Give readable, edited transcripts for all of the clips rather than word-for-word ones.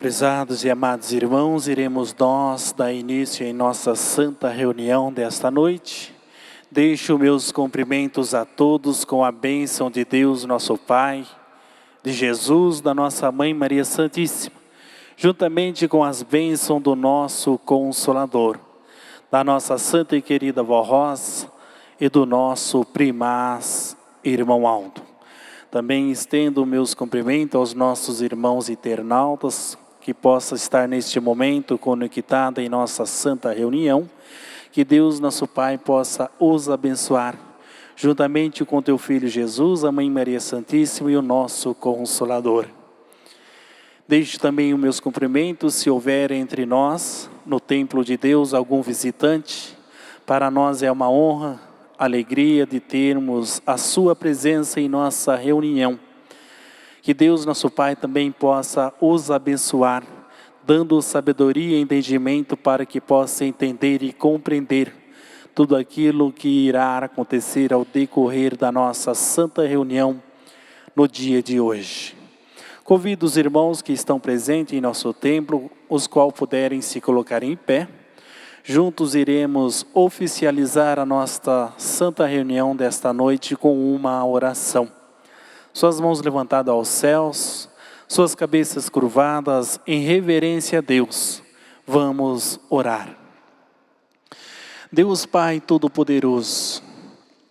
Prezados e amados irmãos, iremos nós dar início em nossa santa reunião desta noite. Deixo meus cumprimentos a todos com a bênção de Deus nosso Pai, de Jesus, da nossa Mãe Maria Santíssima, juntamente com as bênçãos do nosso Consolador, da nossa santa e querida Vó Rosa e do nosso primaz irmão Aldo. Também estendo meus cumprimentos aos nossos irmãos internautas, que possa estar neste momento conectado em nossa santa reunião, que Deus nosso Pai possa os abençoar, juntamente com teu Filho Jesus, a Mãe Maria Santíssima e o nosso Consolador. Deixo também os meus cumprimentos, se houver entre nós, no templo de Deus, algum visitante. Para nós é uma honra, alegria de termos a sua presença em nossa reunião. Que Deus nosso Pai também possa os abençoar, dando sabedoria e entendimento para que possa entender e compreender tudo aquilo que irá acontecer ao decorrer da nossa santa reunião no dia de hoje. Convido os irmãos que estão presentes em nosso templo, os quais puderem se colocar em pé. Juntos iremos oficializar a nossa santa reunião desta noite com uma oração. Suas mãos levantadas aos céus, suas cabeças curvadas em reverência a Deus. Vamos orar. Deus Pai Todo-Poderoso,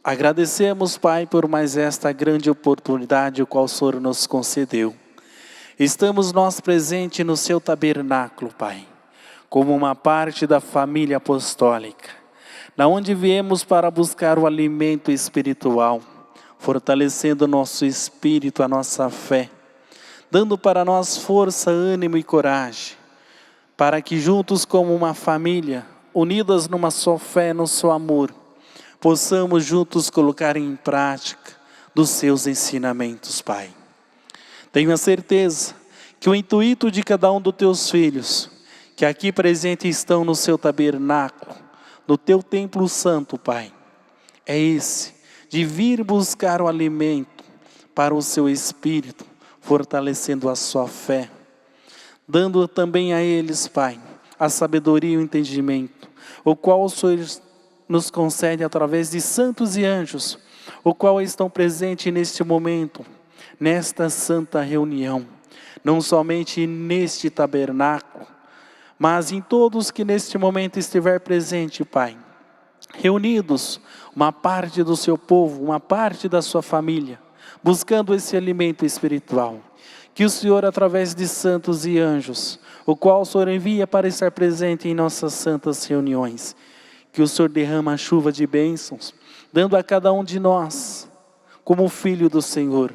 agradecemos, Pai, por mais esta grande oportunidade, o qual o Senhor nos concedeu. Estamos nós presentes no seu tabernáculo, Pai, como uma parte da família apostólica, da onde viemos para buscar o alimento espiritual, fortalecendo o nosso espírito, a nossa fé, dando para nós força, ânimo e coragem, para que juntos como uma família, unidas numa só fé, no seu amor, possamos juntos colocar em prática dos seus ensinamentos, Pai. Tenho a certeza que o intuito de cada um dos teus filhos, que aqui presentes estão no seu tabernáculo, no teu templo santo, Pai, é esse, de vir buscar o alimento para o seu espírito, fortalecendo a sua fé, dando também a eles, Pai, a sabedoria e o entendimento, o qual o Senhor nos concede através de santos e anjos, o qual estão presentes neste momento, nesta santa reunião, não somente neste tabernáculo, mas em todos que neste momento estiver presente, Pai, reunidos, uma parte do seu povo, uma parte da sua família, buscando esse alimento espiritual, que o Senhor, através de santos e anjos, o qual o Senhor envia para estar presente em nossas santas reuniões, que o Senhor derrama a chuva de bênçãos, dando a cada um de nós, como filho do Senhor,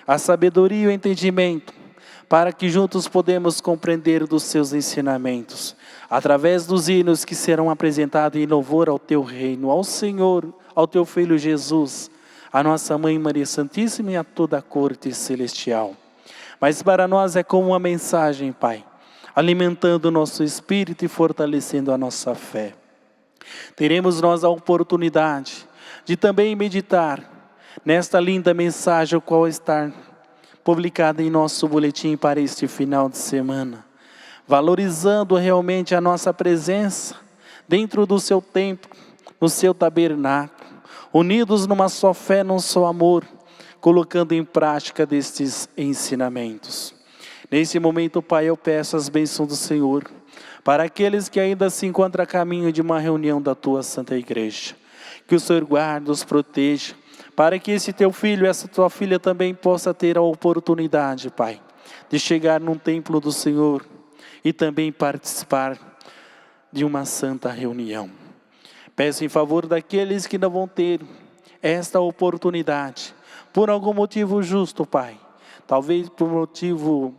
a sabedoria e o entendimento, para que juntos podemos compreender dos seus ensinamentos, através dos hinos que serão apresentados em louvor ao teu reino, ao Senhor, ao teu Filho Jesus, a nossa Mãe Maria Santíssima e a toda a corte celestial. Mas para nós é como uma mensagem, Pai, alimentando o nosso espírito e fortalecendo a nossa fé. Teremos nós a oportunidade de também meditar nesta linda mensagem, o qual está publicada em nosso boletim para este final de semana, valorizando realmente a nossa presença dentro do seu templo, no seu tabernáculo, unidos numa só fé, num só amor, colocando em prática destes ensinamentos. Nesse momento, Pai, eu peço as bênçãos do Senhor, para aqueles que ainda se encontram a caminho de uma reunião da Tua Santa Igreja, que o Senhor guarde, os proteja, para que esse teu filho, essa tua filha também possa ter a oportunidade, Pai, de chegar num templo do Senhor e também participar de uma santa reunião. Peço em favor daqueles que não vão ter esta oportunidade, por algum motivo justo, Pai, talvez por motivo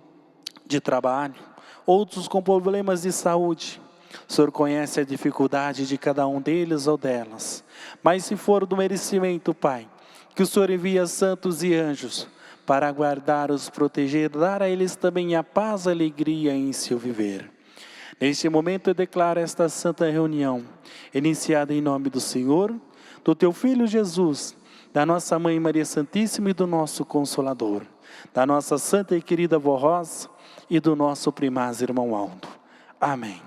de trabalho, outros com problemas de saúde. O Senhor conhece a dificuldade de cada um deles ou delas, mas se for do merecimento, Pai, que o Senhor envia santos e anjos para guardar-os, proteger, dar a eles também a paz e a alegria em seu viver. Neste momento eu declaro esta santa reunião, iniciada em nome do Senhor, do teu Filho Jesus, da nossa Mãe Maria Santíssima e do nosso Consolador, da nossa santa e querida Vó Rosa e do nosso primaz irmão Aldo. Amém.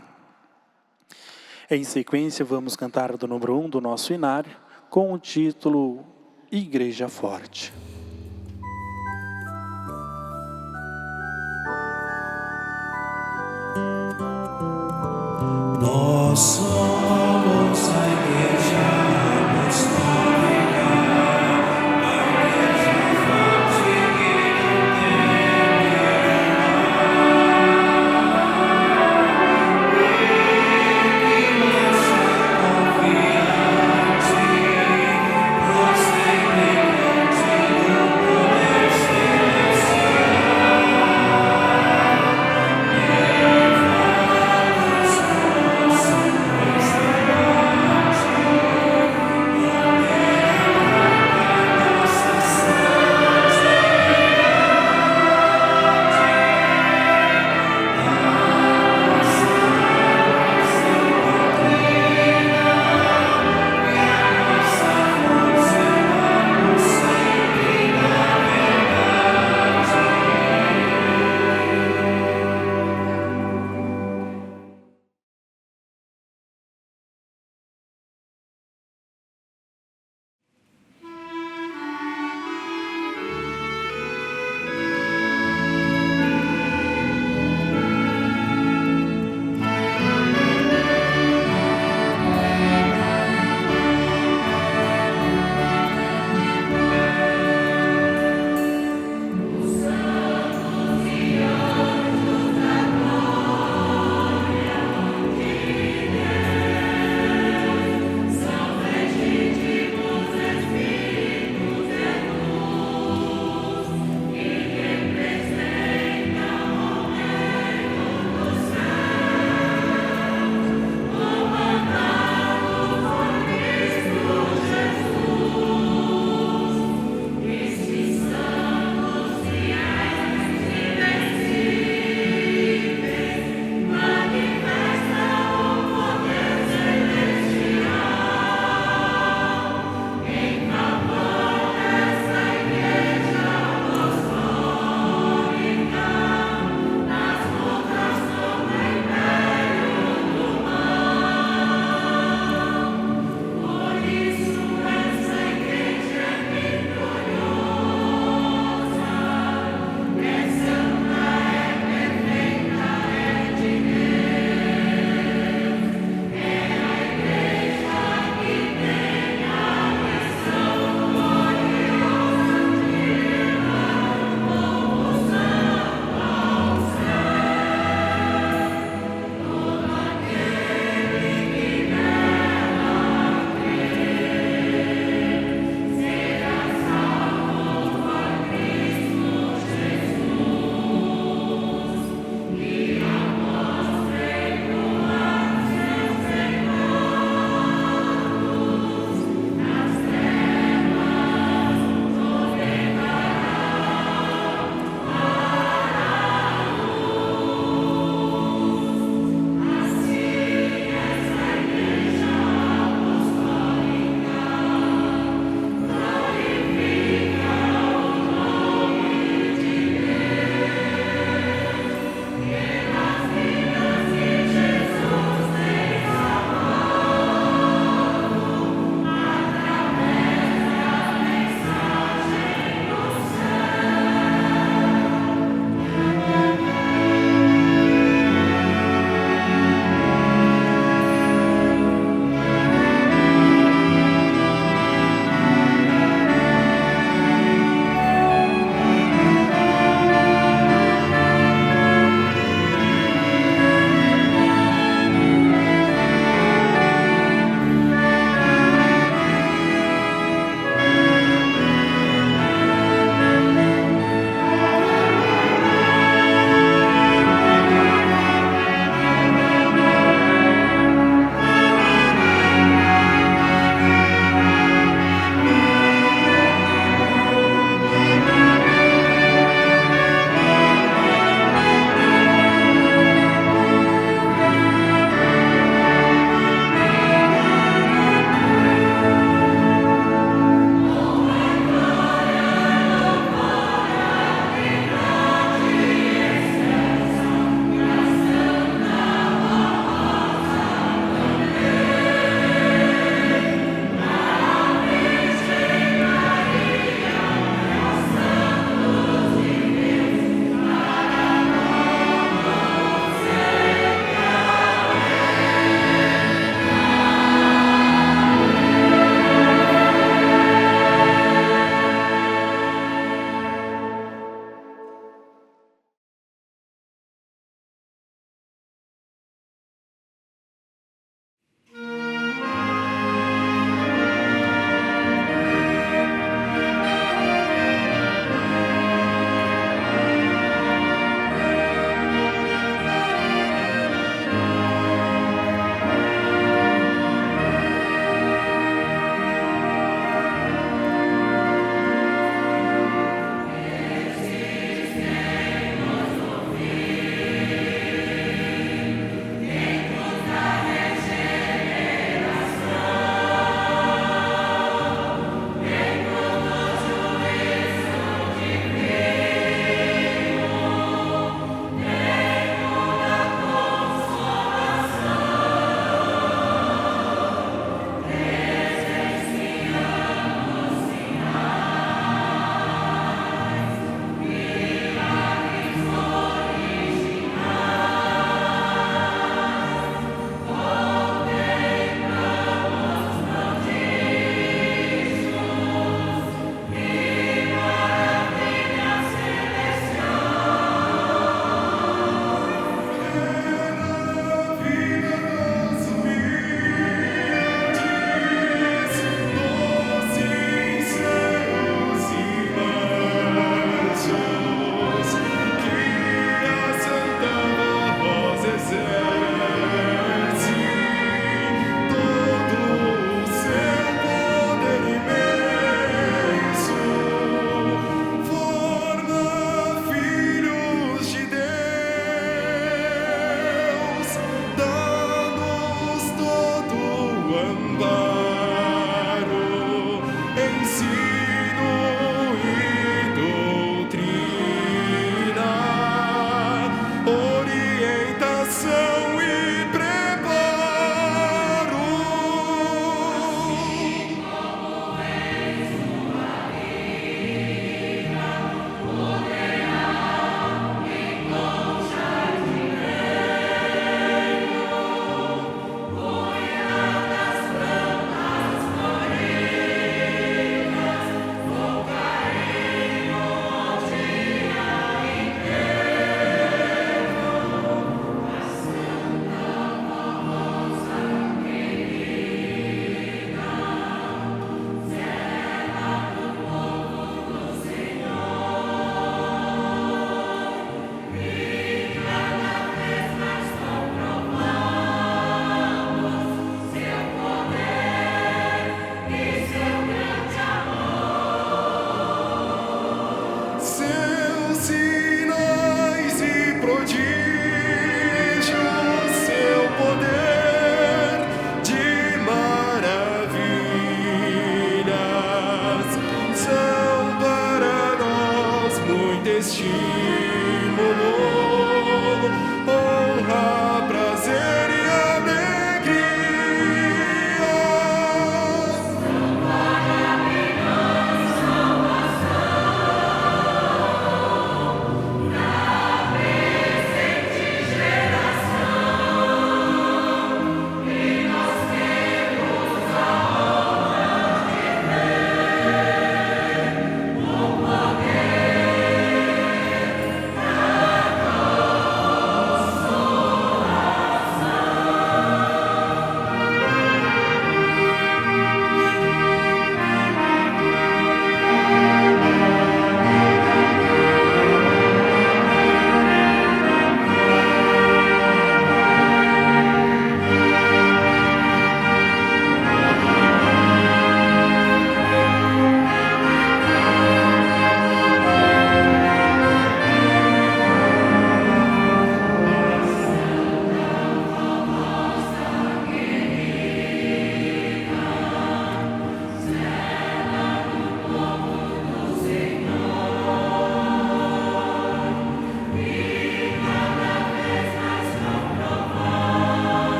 Em sequência, vamos cantar do número 1 do nosso inário, com o título Igreja Forte. Nós somos a Igreja Apostólica, a Igreja forte que não teme e que marcha confiante, prosseguiante do poder celestial. Levados nosso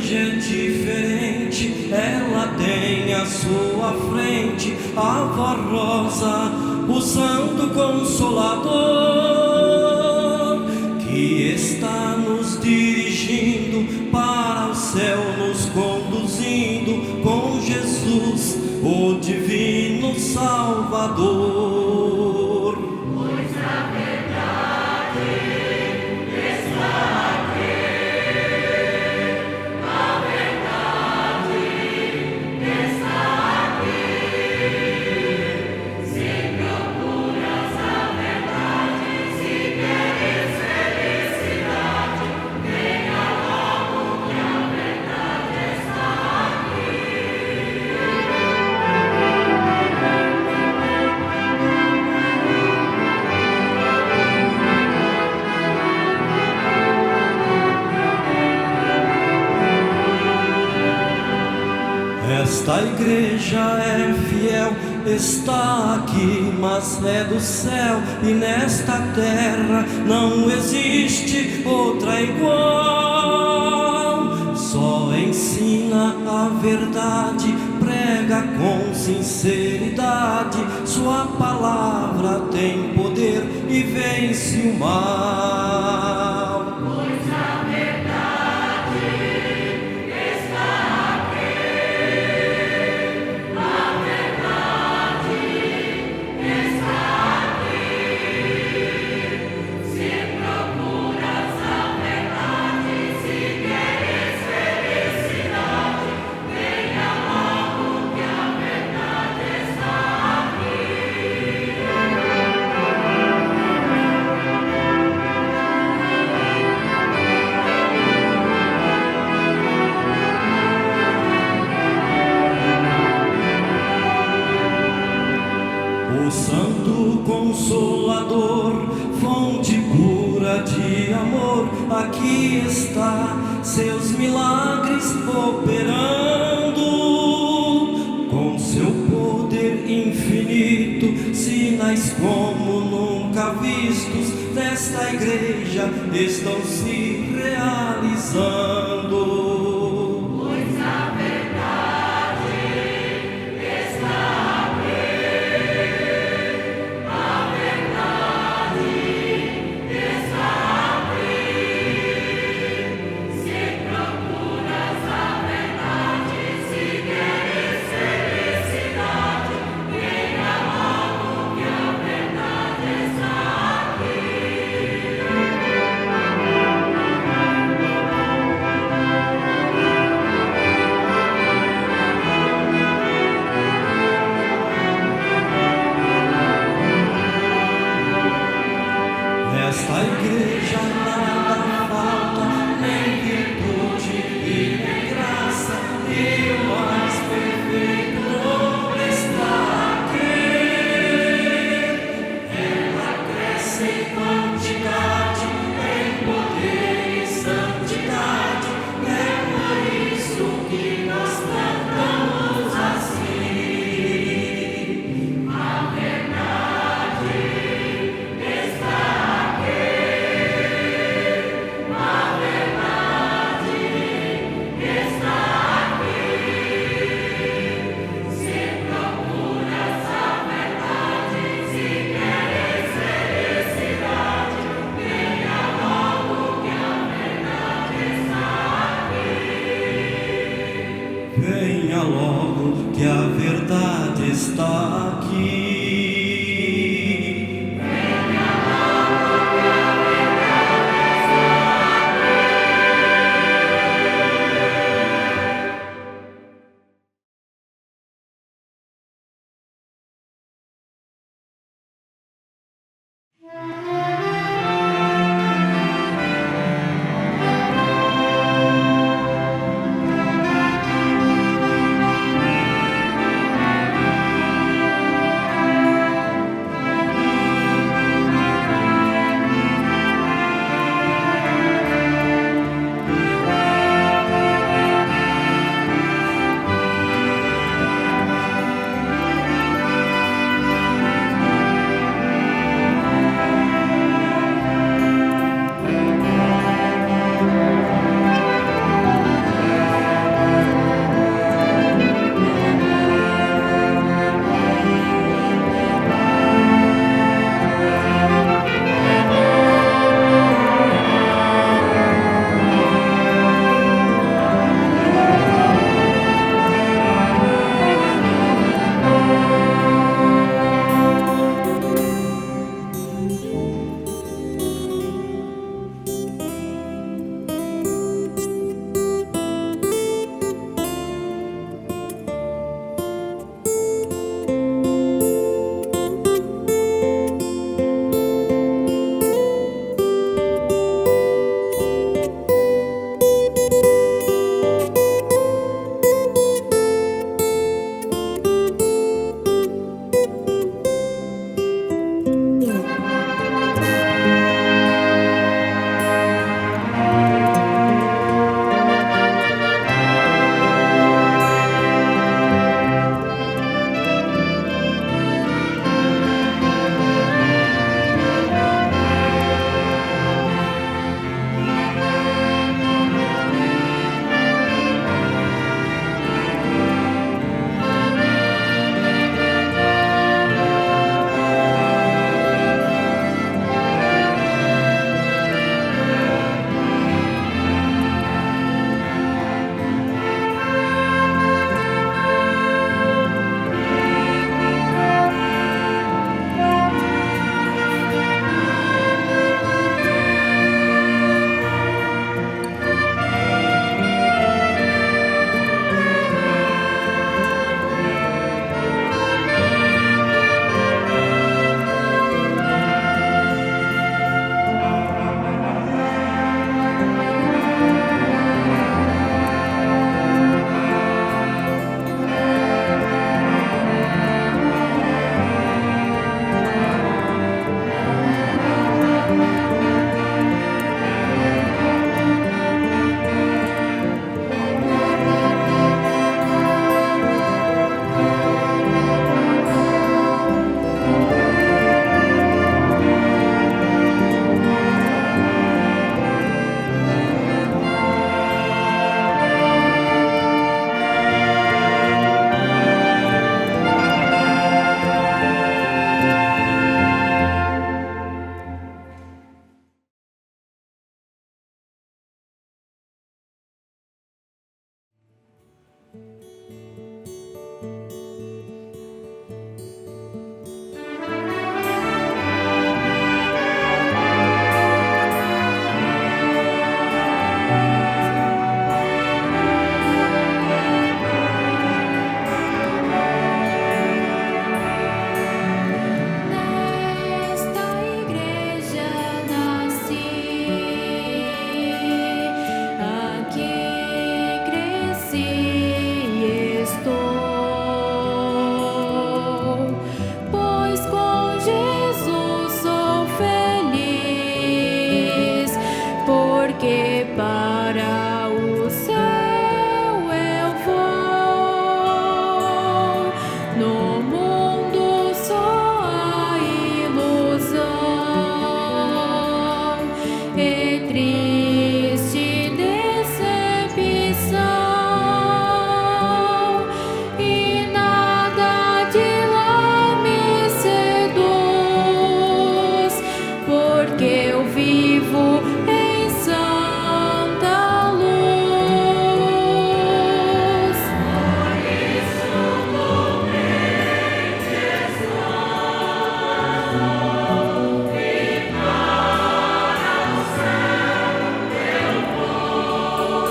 igreja é diferente, ela tem à sua frente a voz rosa, o Santo Consolador, que está nos dirigindo para o céu, nos conduzindo com Jesus, o divino Salvador. Pois a verdade está aqui, a verdade está aqui. Se procuras a verdade, se queres felicidade, venha logo que a verdade está aqui. Esta igreja é fiel, está aqui, mas é do céu, e nesta terra não existe outra igual. Só ensina a verdade, prega com sinceridade, sua palavra tem poder e vence o mal. Pois a verdade está aqui, a verdade está aqui. Se procuras a verdade, se queres felicidade, venha logo que a verdade está aqui. O Santo Consolador, fonte pura de amor, aqui está, seus milagres operando. Com seu poder infinito, sinais como nunca vistos nesta igreja estão se realizando. Pois a verdade está aqui, a verdade está aqui. Se procuras a verdade, se queres felicidade, venha logo que a verdade está aqui. Nesta igreja nada falta, nem virtude e nem graça, e o mais perfeito dom está aqui. Ela cresce em quantidade, em poder e santidade, é por isso que nós cantamos assim. A verdade está aqui, a verdade está aqui. Se procuras a verdade, se queres felicidade, triste decepção, e nada de lá me seduz, porque eu vivo em santa luz. Por isso comente esforço, e para o céu eu vou.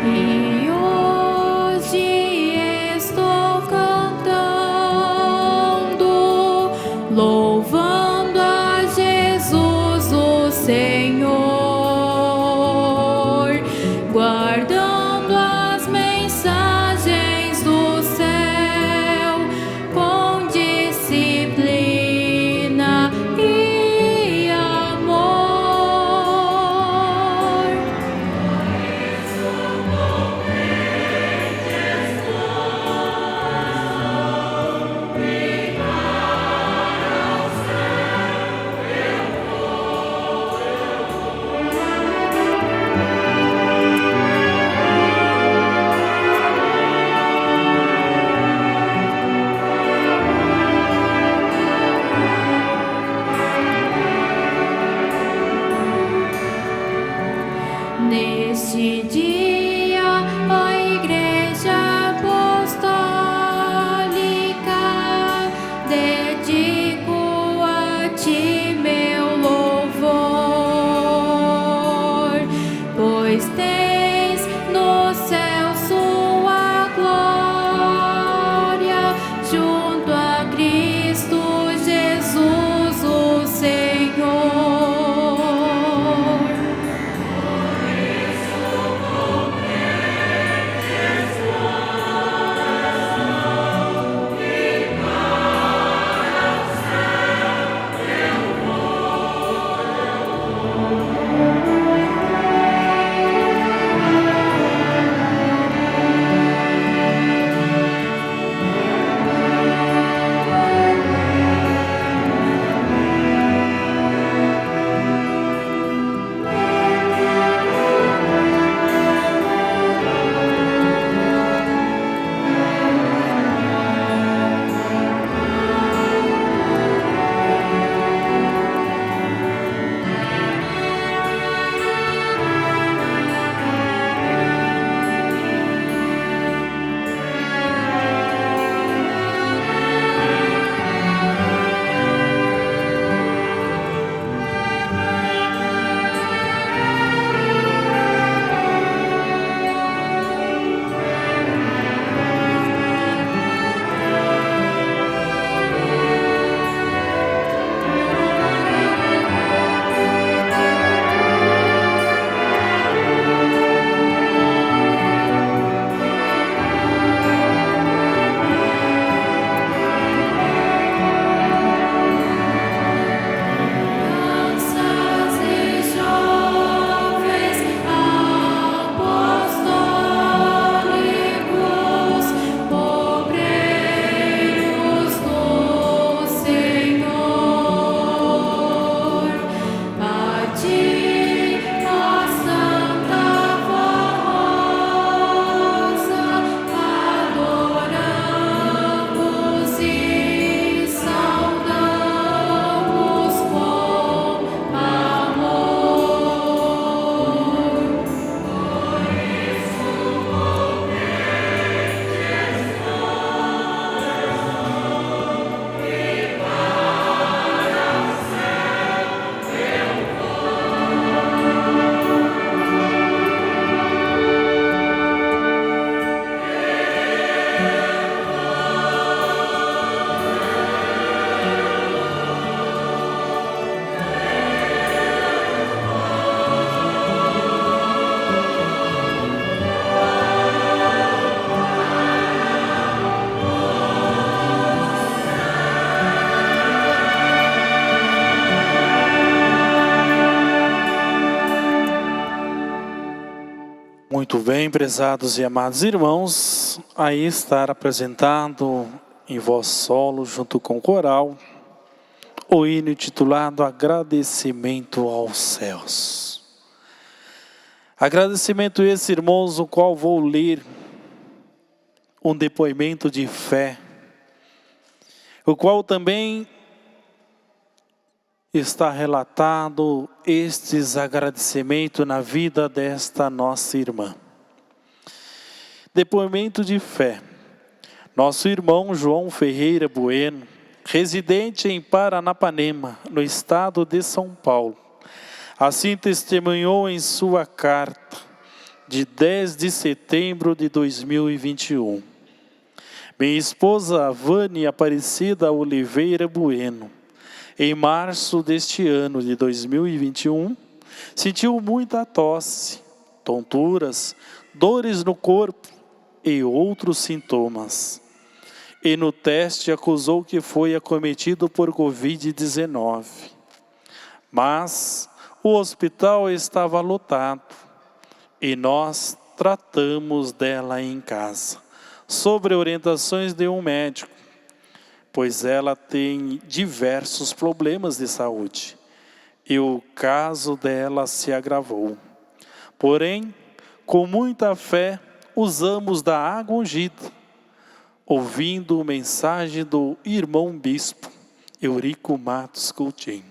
E hoje estou cantando, louvando a Jesus o Senhor, guardando as mensagens do céu com disciplina e amor. Neste dia, a Igreja Apostólica, dedico a Ti meu louvor, pois tens no céu sua glória, junto a Cristo Jesus o Senhor. Muito bem, prezados e amados irmãos, aí está apresentado em voz solo, junto com o coral, o hino intitulado Agradecimento aos Céus. Agradecimento esse, irmãos, o qual vou ler um depoimento de fé, o qual também está relatado estes agradecimentos na vida desta nossa irmã. Depoimento de fé. Nosso irmão João Ferreira Bueno, residente em Paranapanema, no estado de São Paulo, assim testemunhou em sua carta de 10 de setembro de 2021. Minha esposa Vânia Aparecida Oliveira Bueno, em março deste ano de 2021, sentiu muita tosse, tonturas, dores no corpo e outros sintomas. E no teste acusou que foi acometido por Covid-19. Mas o hospital estava lotado e nós tratamos dela em casa, sob orientações de um médico, pois ela tem diversos problemas de saúde, e o caso dela se agravou. Porém, com muita fé, usamos da água ungida, ouvindo mensagem do irmão bispo Eurico Matos Coutinho.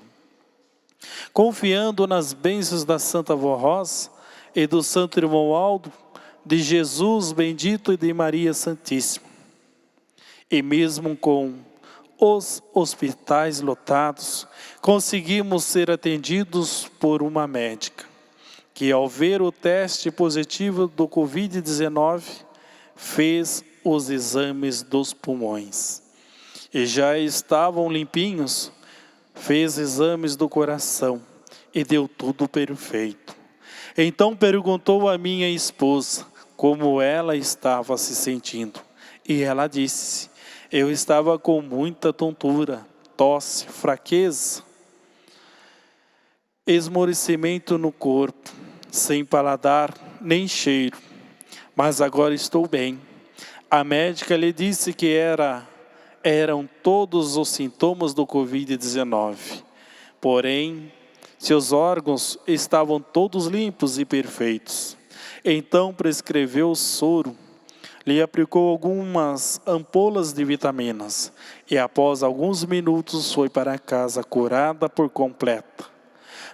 Confiando nas bênçãos da Santa Vó Rosa e do Santo Irmão Aldo, de Jesus bendito e de Maria Santíssima. E mesmo com os hospitais lotados, conseguimos ser atendidos por uma médica, que ao ver o teste positivo do Covid-19, fez os exames dos pulmões. E já estavam limpinhos, fez exames do coração e deu tudo perfeito. Então perguntou à minha esposa como ela estava se sentindo. E ela disse: eu estava com muita tontura, tosse, fraqueza, esmorecimento no corpo, sem paladar nem cheiro, mas agora estou bem. A médica lhe disse que eram todos os sintomas do Covid-19, porém, seus órgãos estavam todos limpos e perfeitos. Então prescreveu soro, lhe aplicou algumas ampolas de vitaminas e após alguns minutos foi para casa curada por completo.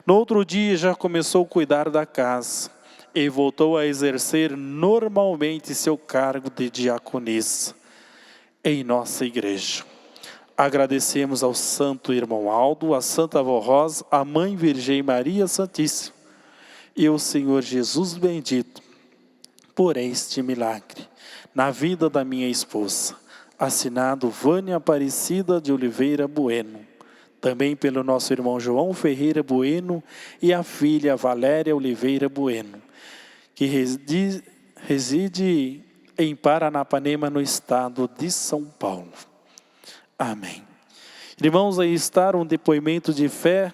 No outro dia já começou a cuidar da casa e voltou a exercer normalmente seu cargo de diaconisa em nossa igreja. Agradecemos ao Santo Irmão Aldo, a Santa Vó Rosa, a Mãe Virgem Maria Santíssima e o Senhor Jesus bendito por este milagre na vida da minha esposa, assinado Vânia Aparecida de Oliveira Bueno, também pelo nosso irmão João Ferreira Bueno e a filha Valéria Oliveira Bueno, que reside em Paranapanema, no estado de São Paulo. Amém. Irmãos, aí está um depoimento de fé,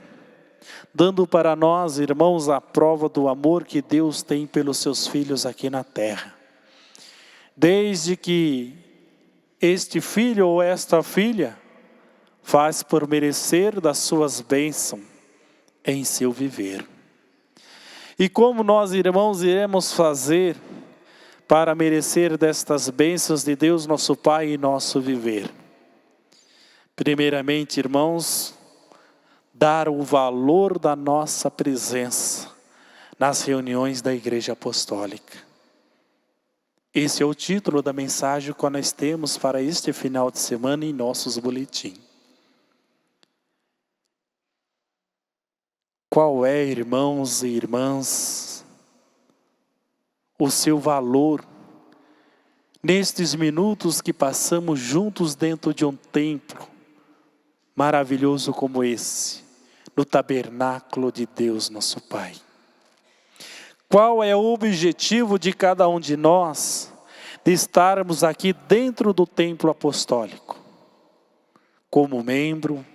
dando para nós, irmãos, a prova do amor que Deus tem pelos seus filhos aqui na terra. Desde que este filho ou esta filha faz por merecer das suas bênçãos em seu viver. E como nós, irmãos, iremos fazer para merecer destas bênçãos de Deus, nosso Pai, e nosso viver? Primeiramente, irmãos, dar o valor da nossa presença nas reuniões da Igreja Apostólica. Esse é o título da mensagem que nós temos para este final de semana em nossos boletins. Qual é, irmãos e irmãs, o seu valor nestes minutos que passamos juntos dentro de um templo maravilhoso como esse, no tabernáculo de Deus nosso Pai? Qual é o objetivo de cada um de nós de estarmos aqui dentro do templo apostólico? Como membro,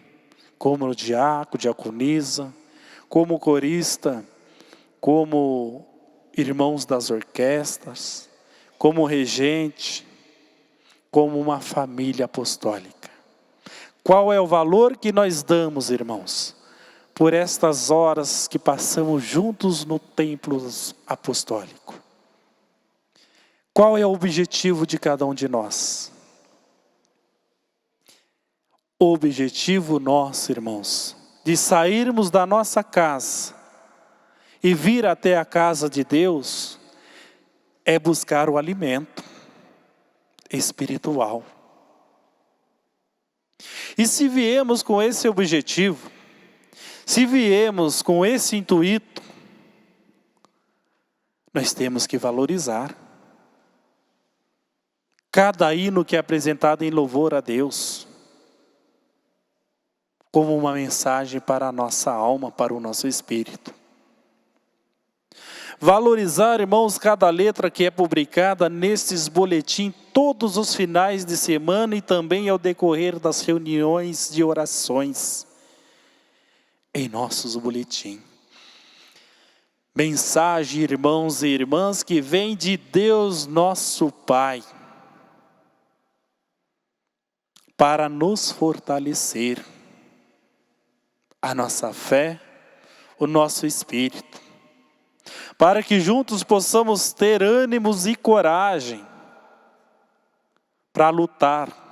como diácono, diaconisa, como corista, como irmãos das orquestras, como regente, como uma família apostólica. Qual é o valor que nós damos, irmãos, por estas horas que passamos juntos no templo apostólico? Qual é o objetivo de cada um de nós? O objetivo nosso, irmãos, de sairmos da nossa casa e vir até a casa de Deus, é buscar o alimento espiritual. E se viemos com esse objetivo, se viemos com esse intuito, nós temos que valorizar cada hino que é apresentado em louvor a Deus, como uma mensagem para a nossa alma, para o nosso espírito. Valorizar, irmãos, cada letra que é publicada nestes boletins todos os finais de semana e também ao decorrer das reuniões de orações em nossos boletins. Mensagem, irmãos e irmãs, que vem de Deus nosso Pai, para nos fortalecer a nossa fé, o nosso espírito, para que juntos possamos ter ânimos e coragem para lutar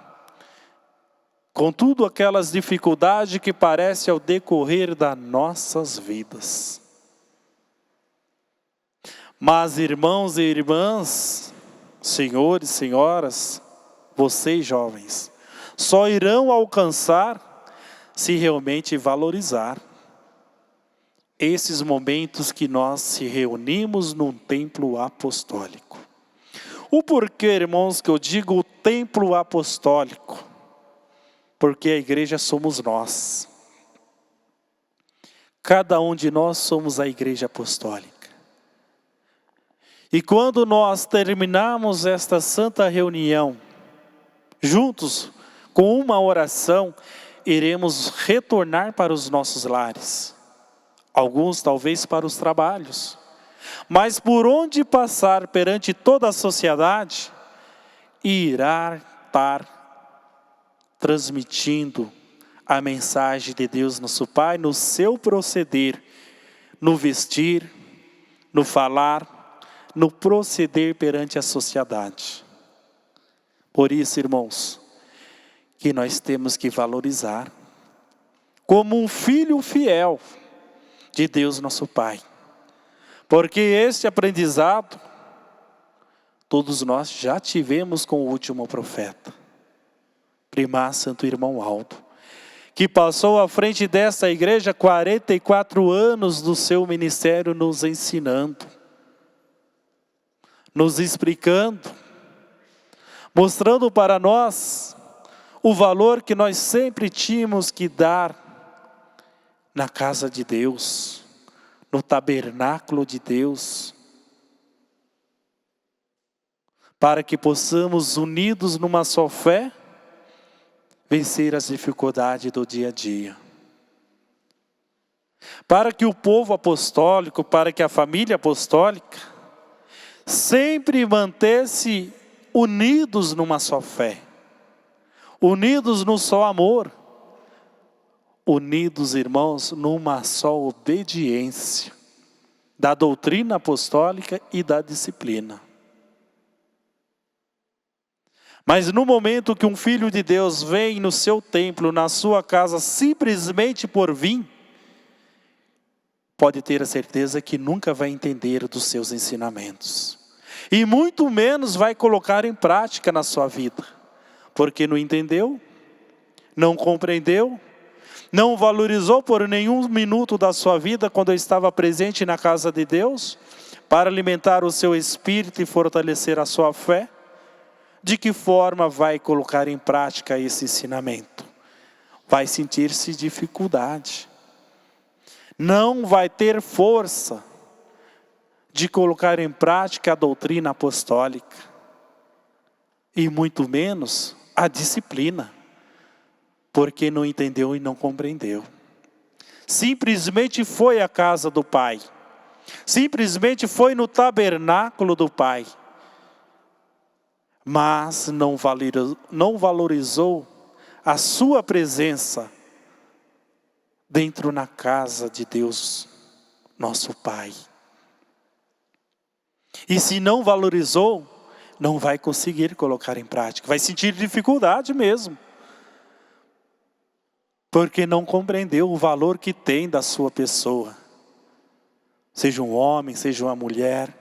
com tudo aquelas dificuldades que parecem ao decorrer das nossas vidas. Mas, irmãos e irmãs, senhores e senhoras, vocês jovens, só irão alcançar se realmente valorizar esses momentos que nós se reunimos num templo apostólico. O porquê, irmãos, que eu digo o templo apostólico? Porque a igreja somos nós. Cada um de nós somos a igreja apostólica. E quando nós terminamos esta santa reunião, juntos, com uma oração, iremos retornar para os nossos lares. Alguns talvez para os trabalhos. Mas por onde passar perante toda a sociedade, irá estar transmitindo a mensagem de Deus nosso Pai no seu proceder, no vestir, no falar, no proceder perante a sociedade. Por isso, irmãos, que nós temos que valorizar como um filho fiel de Deus nosso Pai. Porque este aprendizado, todos nós já tivemos com o último profeta, Primaz Santo Irmão Aldo, que passou à frente desta igreja 44 anos do seu ministério nos ensinando, nos explicando, mostrando para nós o valor que nós sempre tínhamos que dar na casa de Deus, no tabernáculo de Deus, para que possamos, unidos numa só fé, vencer as dificuldades do dia a dia. Para que o povo apostólico, para que a família apostólica, sempre mantesse unidos numa só fé, unidos no só amor, unidos, irmãos, numa só obediência da doutrina apostólica e da disciplina. Mas no momento que um filho de Deus vem no seu templo, na sua casa, simplesmente por vir, pode ter a certeza que nunca vai entender dos seus ensinamentos. E muito menos vai colocar em prática na sua vida. Porque não entendeu, não compreendeu, não valorizou por nenhum minuto da sua vida quando estava presente na casa de Deus, para alimentar o seu espírito e fortalecer a sua fé. De que forma vai colocar em prática esse ensinamento? Vai sentir-se dificuldade. Não vai ter força de colocar em prática a doutrina apostólica. E muito menos a disciplina. Porque não entendeu e não compreendeu. Simplesmente foi à casa do Pai. Simplesmente foi no tabernáculo do Pai. Mas não valorizou a sua presença dentro na casa de Deus, nosso Pai. E se não valorizou, não vai conseguir colocar em prática. Vai sentir dificuldade mesmo. Porque não compreendeu o valor que tem da sua pessoa. Seja um homem, seja uma mulher.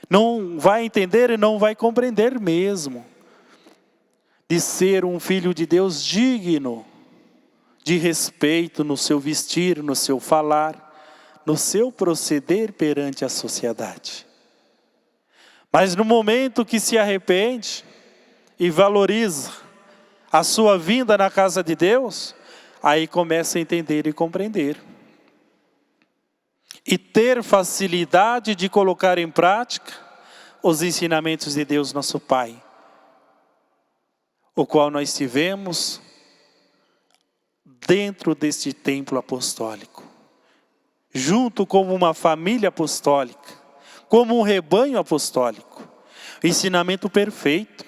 Não vai entender e não vai compreender mesmo. De ser um filho de Deus digno de respeito no seu vestir, no seu falar, no seu proceder perante a sociedade. Mas no momento que se arrepende e valoriza a sua vinda na casa de Deus, aí começa a entender e compreender. E ter facilidade de colocar em prática os ensinamentos de Deus nosso Pai, o qual nós tivemos dentro deste templo apostólico, junto como uma família apostólica, como um rebanho apostólico, ensinamento perfeito,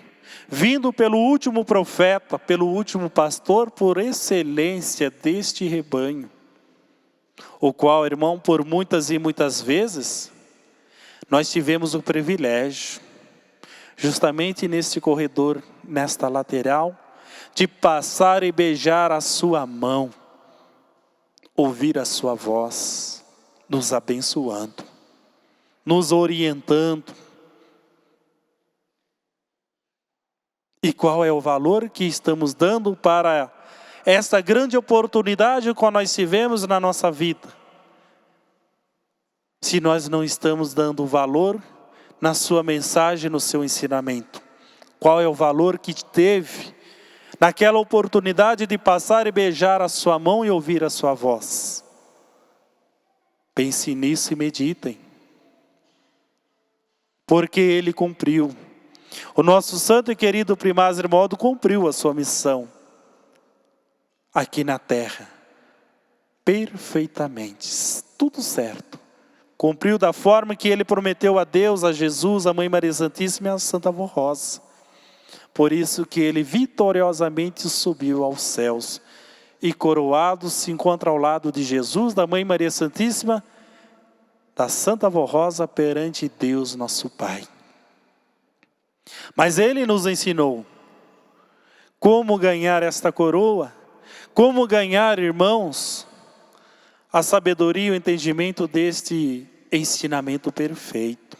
vindo pelo último profeta, pelo último pastor por excelência deste rebanho, o qual, irmão, por muitas e muitas vezes, nós tivemos o privilégio, justamente neste corredor, nesta lateral, de passar e beijar a sua mão, ouvir a sua voz, nos abençoando, nos orientando. E qual é o valor que estamos dando para esta grande oportunidade que nós tivemos na nossa vida? Se nós não estamos dando valor na sua mensagem, no seu ensinamento. Qual é o valor que teve naquela oportunidade de passar e beijar a sua mão e ouvir a sua voz? Pense nisso e meditem. Porque ele cumpriu. O nosso santo e querido primaz Hermódoto cumpriu a sua missão aqui na terra, perfeitamente, tudo certo. Cumpriu da forma que ele prometeu a Deus, a Jesus, a Mãe Maria Santíssima e a Santa Avó Rosa. Por isso que ele vitoriosamente subiu aos céus e coroado se encontra ao lado de Jesus, da Mãe Maria Santíssima, da Santa Avó Rosa perante Deus nosso Pai. Mas ele nos ensinou como ganhar esta coroa, como ganhar, irmãos, a sabedoria e o entendimento deste ensinamento perfeito.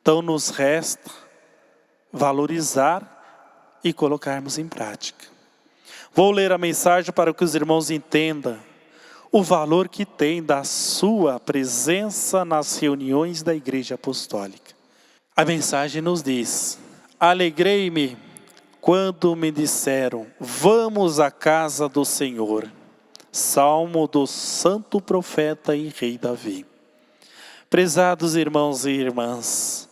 Então nos resta valorizar e colocarmos em prática. Vou ler a mensagem para que os irmãos entendam o valor que tem da sua presença nas reuniões da Igreja Apostólica. A mensagem nos diz: alegrei-me quando me disseram, vamos à casa do Senhor. Salmo do santo profeta e rei Davi. Prezados irmãos e irmãs,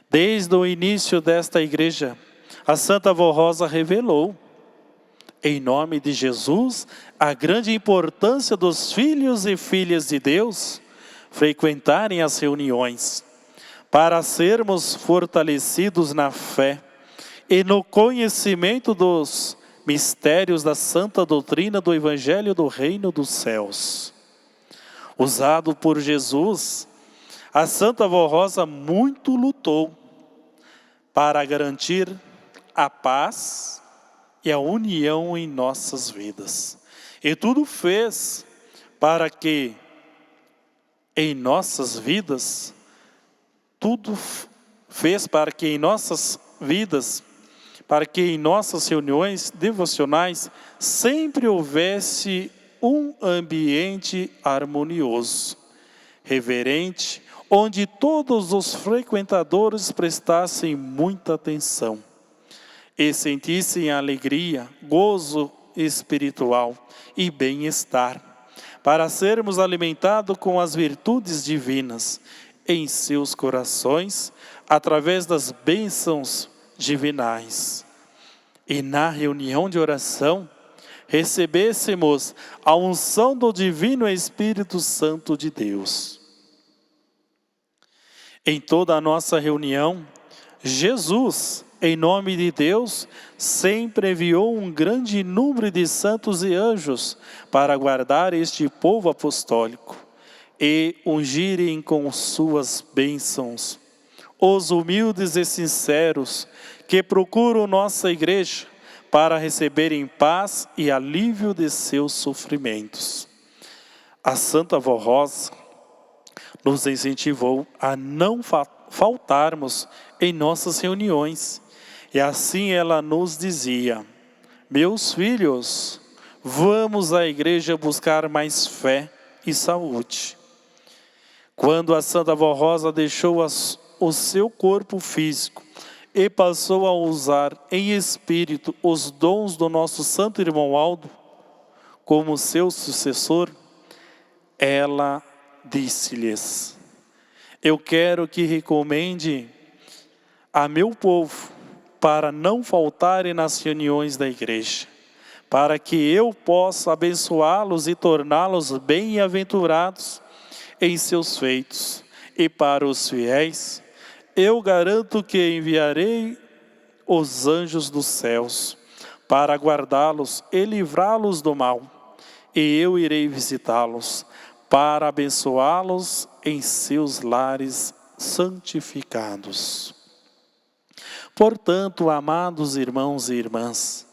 desde o início desta igreja, a Santa Avó Rosa revelou, em nome de Jesus, a grande importância dos filhos e filhas de Deus frequentarem as reuniões, para sermos fortalecidos na fé e no conhecimento dos mistérios da santa doutrina do Evangelho do Reino dos Céus. Usado por Jesus, a Santa Avó Rosa muito lutou para garantir a paz e a união em nossas vidas. E tudo fez para que em nossas vidas, para que em nossas reuniões devocionais sempre houvesse um ambiente harmonioso, reverente, onde todos os frequentadores prestassem muita atenção e sentissem alegria, gozo espiritual e bem-estar, para sermos alimentados com as virtudes divinas em seus corações, através das bênçãos divinais. E na reunião de oração, recebêssemos a unção do Divino Espírito Santo de Deus. Em toda a nossa reunião, Jesus, em nome de Deus, sempre enviou um grande número de santos e anjos para guardar este povo apostólico e ungirem com suas bênçãos os humildes e sinceros que procuram nossa igreja para receberem paz e alívio de seus sofrimentos. A Santa Vó Rosa nos incentivou a não faltarmos em nossas reuniões. E assim ela nos dizia: meus filhos, vamos à igreja buscar mais fé e saúde. Quando a Santa Vó Rosa deixou o seu corpo físico e passou a usar em espírito os dons do nosso santo irmão Aldo como seu sucessor, ela disse-lhes: eu quero que recomende a meu povo para não faltarem nas reuniões da igreja, para que eu possa abençoá-los e torná-los bem-aventurados em seus feitos. E para os fiéis, eu garanto que enviarei os anjos dos céus para guardá-los e livrá-los do mal. E eu irei visitá-los para abençoá-los em seus lares santificados. Portanto, amados irmãos e irmãs,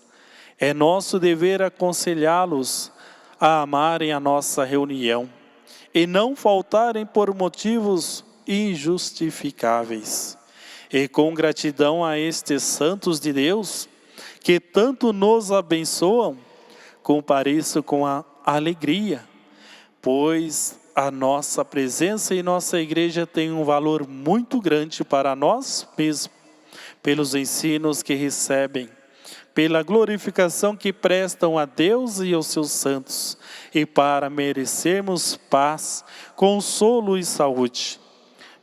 é nosso dever aconselhá-los a amarem a nossa reunião e não faltarem por motivos injustificáveis. E com gratidão a estes santos de Deus, que tanto nos abençoam, compareço com a alegria, pois a nossa presença em nossa igreja tem um valor muito grande para nós mesmos, pelos ensinos que recebem, pela glorificação que prestam a Deus e aos seus santos, e para merecermos paz, consolo e saúde.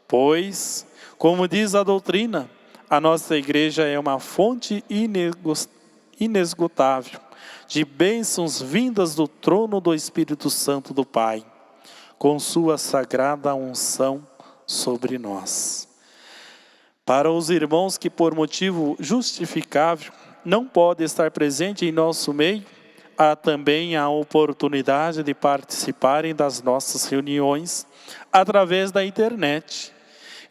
Pois, como diz a doutrina, a nossa igreja é uma fonte inesgotável de bênçãos vindas do trono do Espírito Santo do Pai, com sua sagrada unção sobre nós. Para os irmãos que por motivo justificável não podem estar presentes em nosso meio, há também a oportunidade de participarem das nossas reuniões através da internet.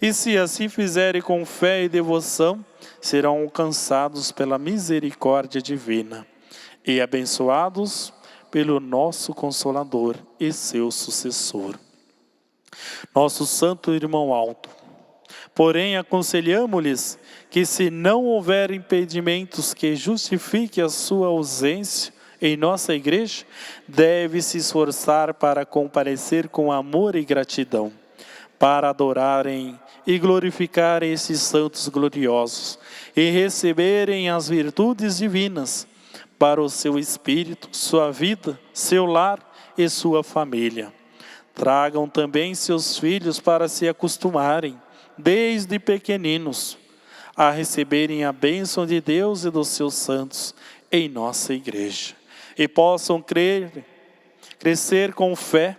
E se assim fizerem com fé e devoção, serão alcançados pela misericórdia divina e abençoados pelo nosso Consolador e seu sucessor, nosso santo irmão Aldo. Porém, aconselhamo-lhes que, se não houver impedimentos que justifiquem a sua ausência em nossa igreja, deve se esforçar para comparecer com amor e gratidão, para adorarem e glorificarem esses santos gloriosos e receberem as virtudes divinas para o seu espírito, sua vida, seu lar e sua família. Tragam também seus filhos para se acostumarem, desde pequeninos, a receberem a bênção de Deus e dos seus santos em nossa igreja, e possam crescer com fé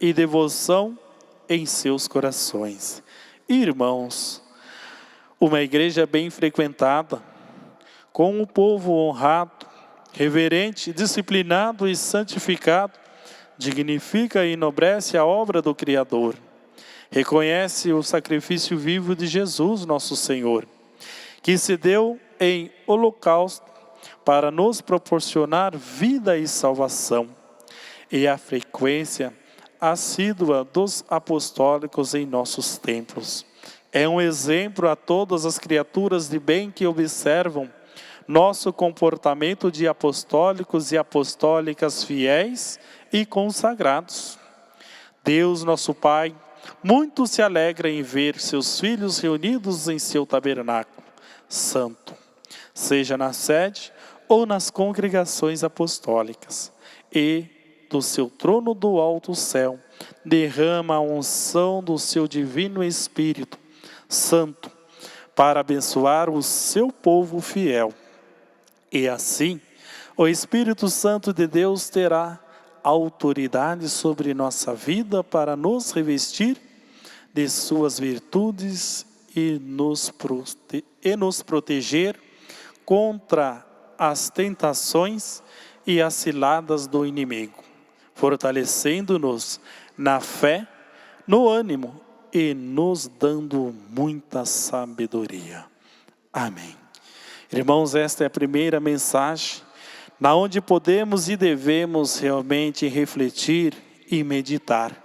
e devoção em seus corações. Irmãos, uma igreja bem frequentada, com um povo honrado, reverente, disciplinado e santificado, dignifica e enobrece a obra do Criador. Reconhece o sacrifício vivo de Jesus, nosso Senhor, que se deu em holocausto para nos proporcionar vida e salvação, e a frequência assídua dos apostólicos em nossos templos. É um exemplo a todas as criaturas de bem que observam nosso comportamento de apostólicos e apostólicas fiéis e consagrados. Deus, nosso Pai, muito se alegra em ver seus filhos reunidos em seu tabernáculo santo, seja na sede ou nas congregações apostólicas, e do seu trono do alto céu derrama a unção do seu divino Espírito Santo para abençoar o seu povo fiel. E assim, o Espírito Santo de Deus terá autoridade sobre nossa vida para nos revestir de suas virtudes e nos proteger contra as tentações e as ciladas do inimigo, fortalecendo-nos na fé, no ânimo e nos dando muita sabedoria. Amém. Irmãos, esta é a primeira mensagem na onde podemos e devemos realmente refletir e meditar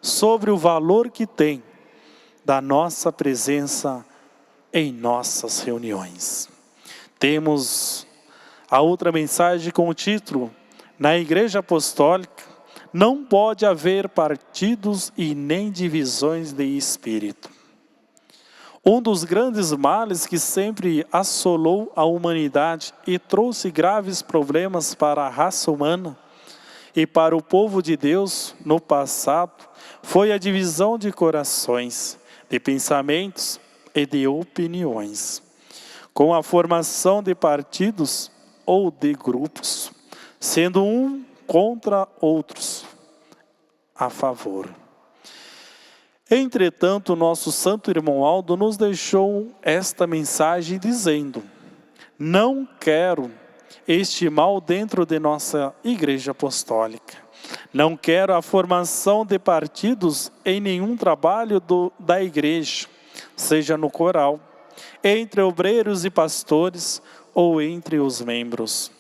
sobre o valor que tem da nossa presença em nossas reuniões. Temos a outra mensagem com o título: na Igreja Apostólica não pode haver partidos e nem divisões de espírito. Um dos grandes males que sempre assolou a humanidade e trouxe graves problemas para a raça humana e para o povo de Deus no passado foi a divisão de corações, de pensamentos e de opiniões, com a formação de partidos ou de grupos, sendo um contra outros a favor. Entretanto, nosso santo irmão Aldo nos deixou esta mensagem dizendo: não quero este mal dentro de nossa Igreja Apostólica. Não quero a formação de partidos em nenhum trabalho da igreja, seja no coral, entre obreiros e pastores ou entre os membros.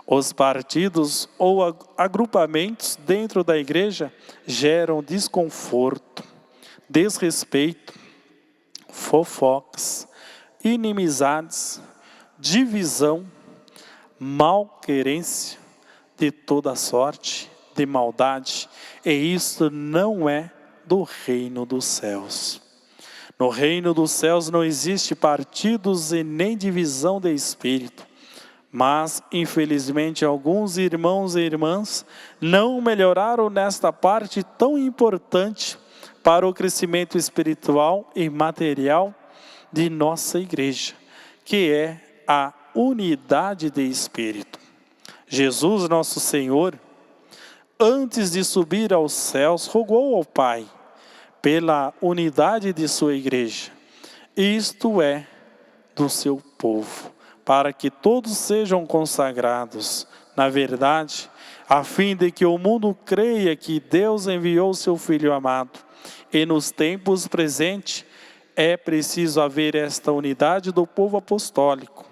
Os partidos ou agrupamentos dentro da igreja geram desconforto, desrespeito, fofocas, inimizades, divisão, malquerência de toda sorte, de maldade, e isto não é do reino dos céus. No reino dos céus não existe partidos e nem divisão de espírito, mas infelizmente alguns irmãos e irmãs não melhoraram nesta parte tão importante para o crescimento espiritual e material de nossa igreja, que é a unidade de espírito. Jesus, nosso Senhor, antes de subir aos céus, rogou ao Pai pela unidade de sua igreja, isto é, do seu povo, para que todos sejam consagrados na verdade, a fim de que o mundo creia que Deus enviou seu Filho amado. E nos tempos presentes é preciso haver esta unidade do povo apostólico,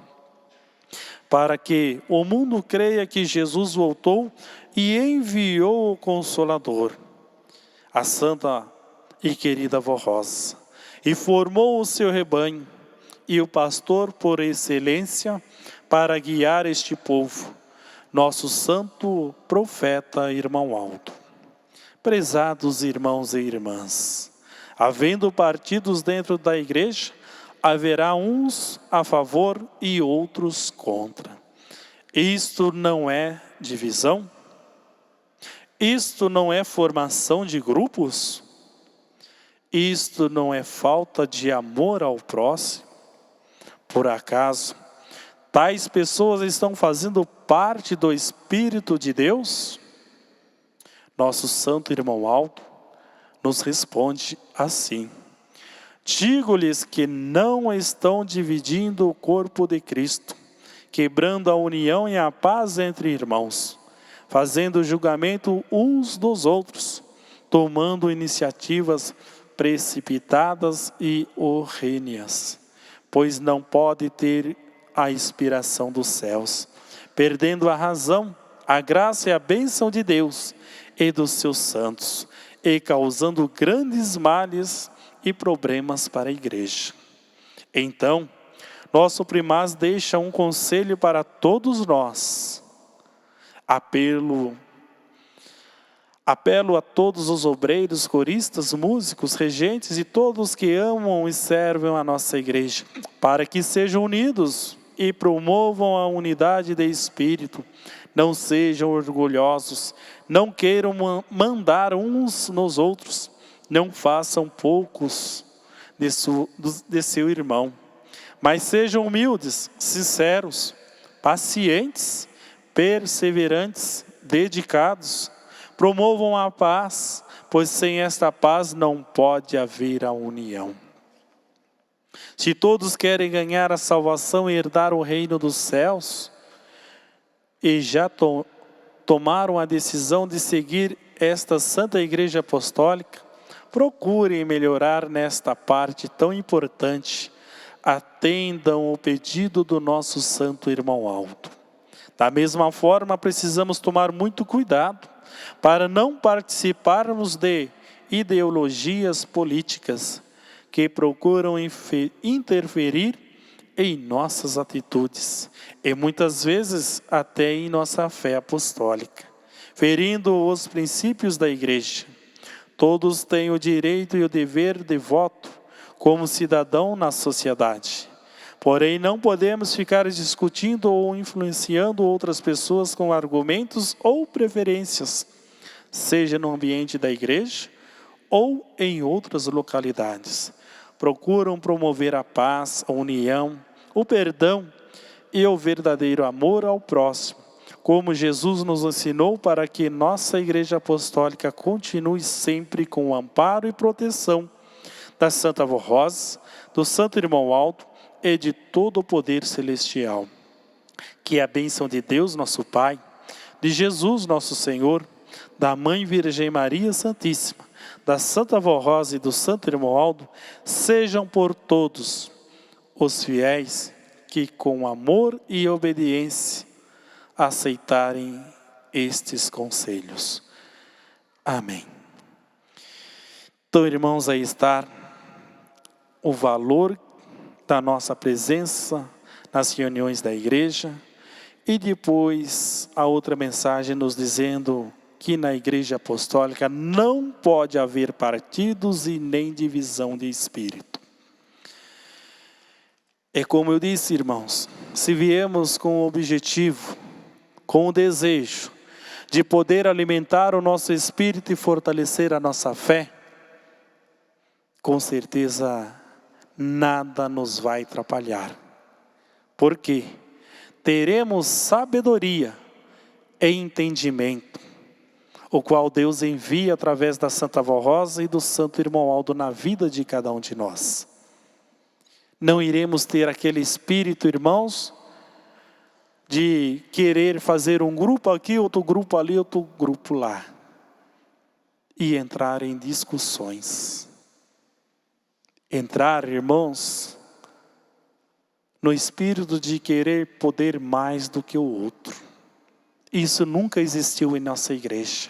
para que o mundo creia que Jesus voltou e enviou o Consolador, a santa e querida Vó Rosa, e formou o seu rebanho, e o pastor por excelência para guiar este povo, nosso santo profeta irmão Aldo. Prezados irmãos e irmãs, havendo partidos dentro da igreja, haverá uns a favor e outros contra. Isto não é divisão? Isto não é formação de grupos? Isto não é falta de amor ao próximo? Por acaso, tais pessoas estão fazendo parte do Espírito de Deus? Nosso santo irmão Aldo nos responde assim: digo-lhes que não estão dividindo o corpo de Cristo, quebrando a união e a paz entre irmãos, fazendo julgamento uns dos outros, tomando iniciativas precipitadas e horrênias, pois não pode ter a inspiração dos céus, perdendo a razão, a graça e a bênção de Deus e dos seus santos, e causando grandes males e problemas para a igreja. Então, nosso primaz deixa um conselho para todos nós. Apelo a todos os obreiros, coristas, músicos, regentes e todos que amam e servem a nossa igreja, para que sejam unidos e promovam a unidade de espírito. Não sejam orgulhosos, não queiram mandar uns nos outros, não façam poucos de seu irmão, mas sejam humildes, sinceros, pacientes, perseverantes, dedicados, Promovam a paz, pois sem esta paz não pode haver a união. Se todos querem ganhar a salvação e herdar o reino dos céus, e já tomaram a decisão de seguir esta Santa Igreja Apostólica, procurem melhorar nesta parte tão importante. Atendam o pedido do nosso santo irmão Aldo. Da mesma forma, precisamos tomar muito cuidado para não participarmos de ideologias políticas que procuram interferir em nossas atitudes e muitas vezes até em nossa fé apostólica, ferindo os princípios da Igreja. Todos têm o direito e o dever de voto como cidadão na sociedade. Porém, não podemos ficar discutindo ou influenciando outras pessoas com argumentos ou preferências, seja no ambiente da igreja ou em outras localidades. Procuram promover a paz, a união, o perdão e o verdadeiro amor ao próximo, como Jesus nos ensinou, para que nossa Igreja Apostólica continue sempre com o amparo e proteção da Santa Avó Rosa, do Santo Irmão Aldo e de todo o poder celestial. Que a bênção de Deus, nosso Pai, de Jesus, nosso Senhor, da Mãe Virgem Maria Santíssima, da Santa Avó Rosa e do Santo Irmão Aldo, sejam por todos os fiéis que com amor e obediência aceitarem estes conselhos. Amém. Então, irmãos, aí está o valor da nossa presença nas reuniões da igreja, e depois a outra mensagem nos dizendo que na Igreja Apostólica não pode haver partidos e nem divisão de espírito. É como eu disse, irmãos, se viemos com o objetivo, com o desejo de poder alimentar o nosso espírito e fortalecer a nossa fé, com certeza nada nos vai atrapalhar. Porque teremos sabedoria e entendimento, o qual Deus envia através da Santa Avó Rosa e do Santo Irmão Aldo na vida de cada um de nós. Não iremos ter aquele espírito, irmãos, de querer fazer um grupo aqui, outro grupo ali, outro grupo lá, e entrar em discussões. Entrar, irmãos, no espírito de querer poder mais do que o outro. Isso nunca existiu em nossa igreja.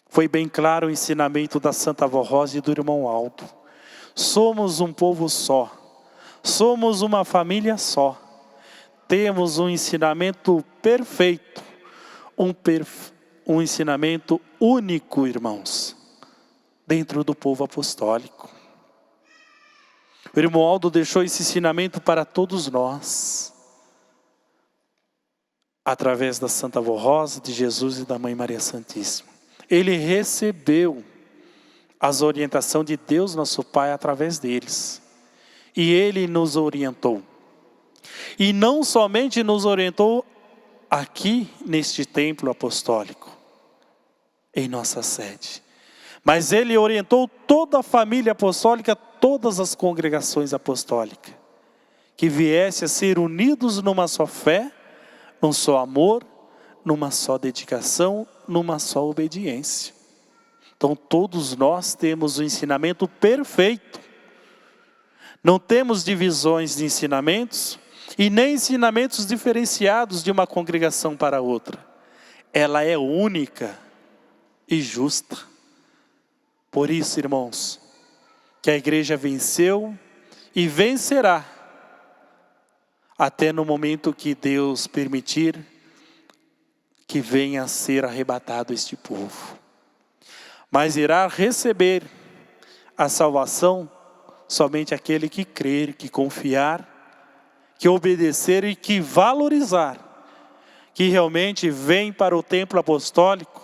Foi bem claro o ensinamento da Santa Avó Rosa e do Irmão Aldo. Somos um povo só. Somos uma família só. Temos um ensinamento perfeito. Um ensinamento único, irmãos, dentro do povo apostólico. O Irmão Aldo deixou esse ensinamento para todos nós, através da Santa Avó Rosa, de Jesus e da Mãe Maria Santíssima. Ele recebeu as orientações de Deus, nosso Pai, através deles. E Ele nos orientou. E não somente nos orientou aqui neste templo apostólico, em nossa sede, mas Ele orientou toda a família apostólica, todas as congregações apostólicas, que viesse a ser unidos numa só fé, num só amor, numa só dedicação, numa só obediência. Então todos nós temos o ensinamento perfeito. Não temos divisões de ensinamentos e nem ensinamentos diferenciados de uma congregação para outra. Ela é única e justa. Por isso, irmãos, que a igreja venceu e vencerá até no momento que Deus permitir que venha a ser arrebatado este povo. Mas irá receber a salvação somente aquele que crer, que confiar, que obedecer e que valorizar, que realmente vem para o templo apostólico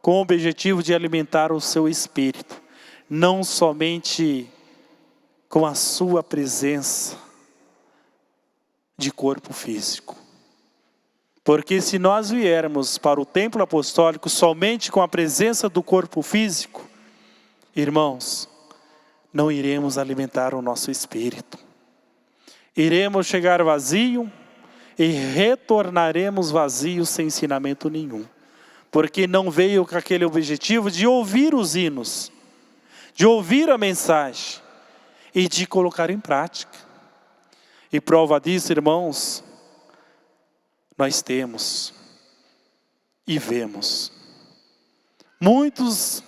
com o objetivo de alimentar o seu espírito, não somente com a sua presença de corpo físico. Porque se nós viermos para o templo apostólico somente com a presença do corpo físico, irmãos, não iremos alimentar o nosso espírito. Iremos chegar vazio e retornaremos vazios sem ensinamento nenhum. Porque não veio com aquele objetivo de ouvir os hinos, de ouvir a mensagem e de colocar em prática. E prova disso, irmãos, nós temos e vemos. Muitos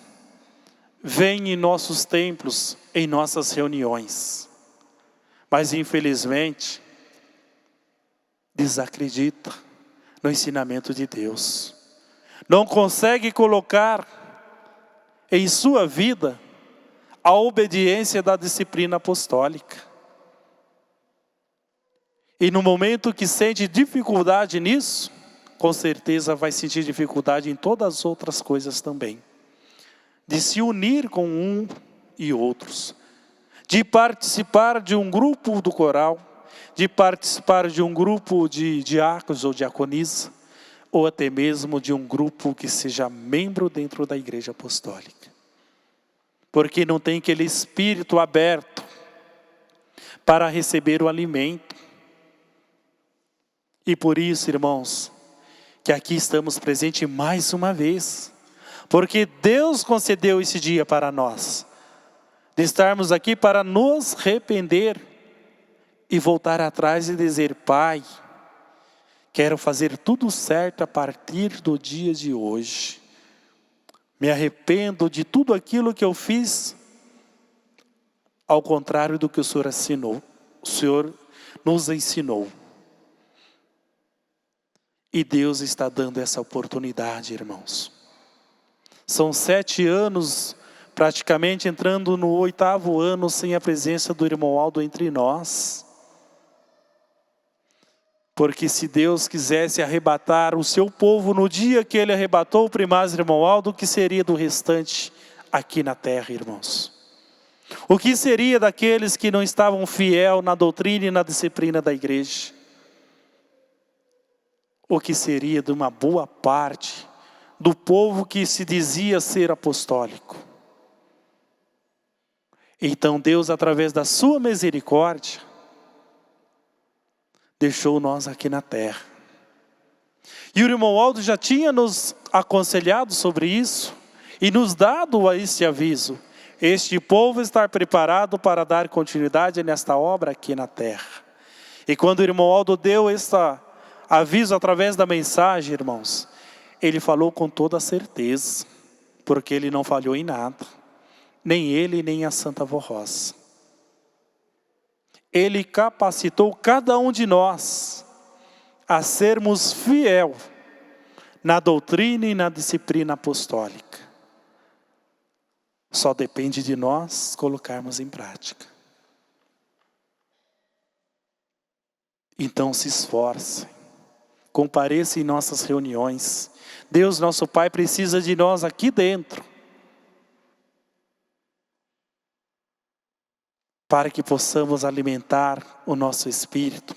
vêm em nossos templos, em nossas reuniões, mas infelizmente desacredita no ensinamento de Deus. Não consegue colocar em sua vida a obediência da disciplina apostólica. E no momento que sente dificuldade nisso, com certeza vai sentir dificuldade em todas as outras coisas também. De se unir com um e outros. De participar de um grupo do coral. De participar de um grupo de diáconos ou diaconisa. Ou até mesmo de um grupo que seja membro dentro da igreja apostólica. Porque não tem aquele espírito aberto para receber o alimento. E por isso, irmãos, que aqui estamos presentes mais uma vez. Porque Deus concedeu esse dia para nós. De estarmos aqui para nos arrepender e voltar atrás e dizer: Pai, quero fazer tudo certo a partir do dia de hoje. Me arrependo de tudo aquilo que eu fiz, ao contrário do que o Senhor ensinou, o Senhor nos ensinou. E Deus está dando essa oportunidade, irmãos. São 7 anos, praticamente entrando no 8º ano, sem a presença do irmão Aldo entre nós. Porque se Deus quisesse arrebatar o seu povo no dia que Ele arrebatou o primaz irmão Aldo, o que seria do restante aqui na terra, irmãos? O que seria daqueles que não estavam fiel na doutrina e na disciplina da igreja? O que seria de uma boa parte do povo que se dizia ser apostólico? Então Deus, através da sua misericórdia, deixou nós aqui na terra. E o irmão Aldo já tinha nos aconselhado sobre isso e nos dado esse aviso. Este povo está preparado para dar continuidade nesta obra aqui na terra. E quando o irmão Aldo deu esse aviso através da mensagem, irmãos, ele falou com toda certeza, porque ele não falhou em nada. Nem ele, nem a Santa Vó Rosa. Ele capacitou cada um de nós a sermos fiel na doutrina e na disciplina apostólica. Só depende de nós colocarmos em prática. Então se esforcem, compareçam em nossas reuniões. Deus, nosso Pai, precisa de nós aqui dentro, para que possamos alimentar o nosso espírito,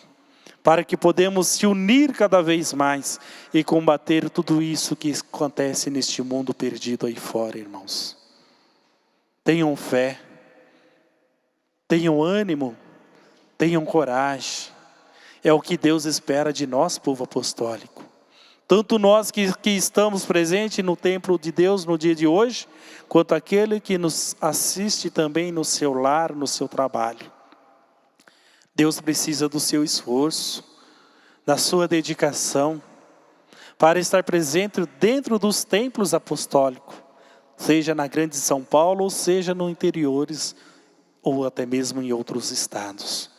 para que podemos se unir cada vez mais e combater tudo isso que acontece neste mundo perdido aí fora, irmãos. Tenham fé, tenham ânimo, tenham coragem. É o que Deus espera de nós, povo apostólico. Tanto nós que estamos presentes no templo de Deus no dia de hoje, quanto aquele que nos assiste também no seu lar, no seu trabalho. Deus precisa do seu esforço, da sua dedicação, para estar presente dentro dos templos apostólicos, seja na grande São Paulo, ou seja no interiores, ou até mesmo em outros estados.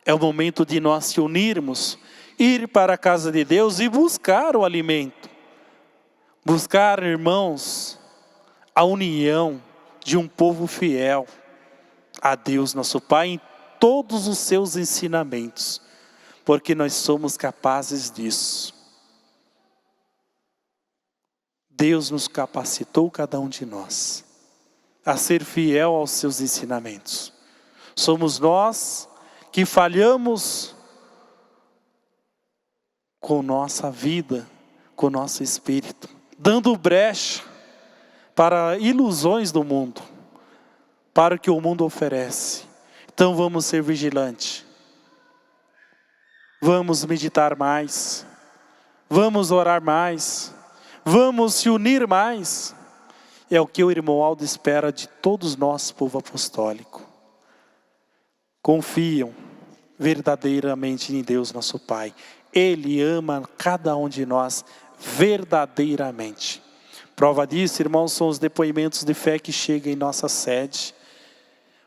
É o momento de nós se unirmos, ir para a casa de Deus e buscar o alimento. Buscar, irmãos, a união de um povo fiel a Deus, nosso Pai, em todos os seus ensinamentos. Porque nós somos capazes disso. Deus nos capacitou, cada um de nós, a ser fiel aos seus ensinamentos. Somos nós que falhamos com nossa vida, com nosso espírito, dando brecha para ilusões do mundo, para o que o mundo oferece. Então vamos ser vigilantes, vamos meditar mais, vamos orar mais, vamos se unir mais. É o que o irmão Aldo espera de todos nós, povo apostólico. Confiam verdadeiramente em Deus nosso Pai. Ele ama cada um de nós verdadeiramente. Prova disso, irmãos, são os depoimentos de fé que chegam em nossa sede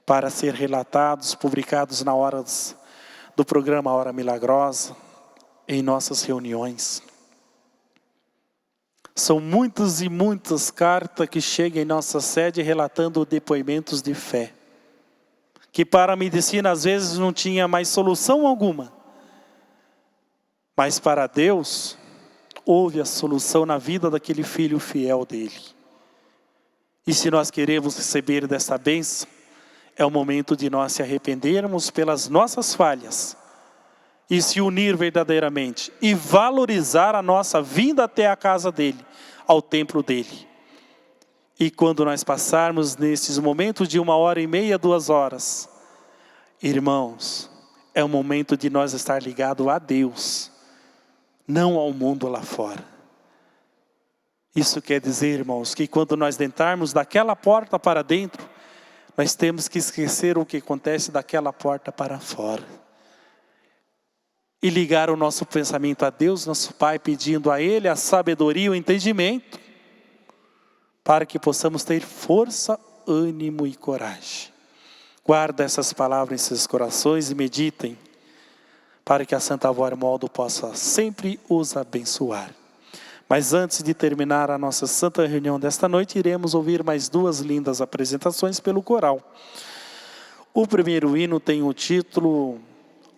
para ser relatados, publicados na hora do programa Hora Milagrosa, em nossas reuniões. São muitas e muitas cartas que chegam em nossa sede relatando depoimentos de fé, que para a medicina às vezes não tinha mais solução alguma, mas para Deus houve a solução na vida daquele filho fiel dele. E se nós queremos receber dessa bênção, é o momento de nós se arrependermos pelas nossas falhas e se unir verdadeiramente e valorizar a nossa vinda até a casa dele, ao templo dele. E quando nós passarmos nesses momentos de 1h30, 2 horas, irmãos, é o momento de nós estar ligado a Deus, não ao mundo lá fora. Isso quer dizer, irmãos, que quando nós entrarmos daquela porta para dentro, nós temos que esquecer o que acontece daquela porta para fora. E ligar o nosso pensamento a Deus, nosso Pai, pedindo a Ele a sabedoria e o entendimento, para que possamos ter força, ânimo e coragem. Guarda essas palavras em seus corações e meditem, para que a Santa Avó Armoldo possa sempre os abençoar. Mas antes de terminar a nossa santa reunião desta noite, iremos ouvir mais 2 lindas apresentações pelo coral. O primeiro hino tem o título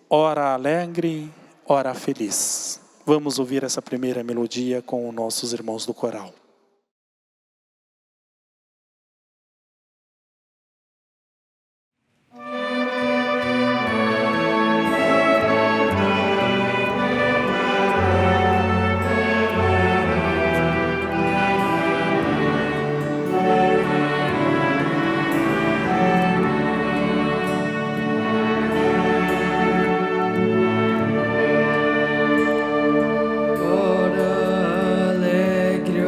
Hora Alegre, Hora Feliz. Vamos ouvir essa primeira melodia com os nossos irmãos do coral. Hora alegre,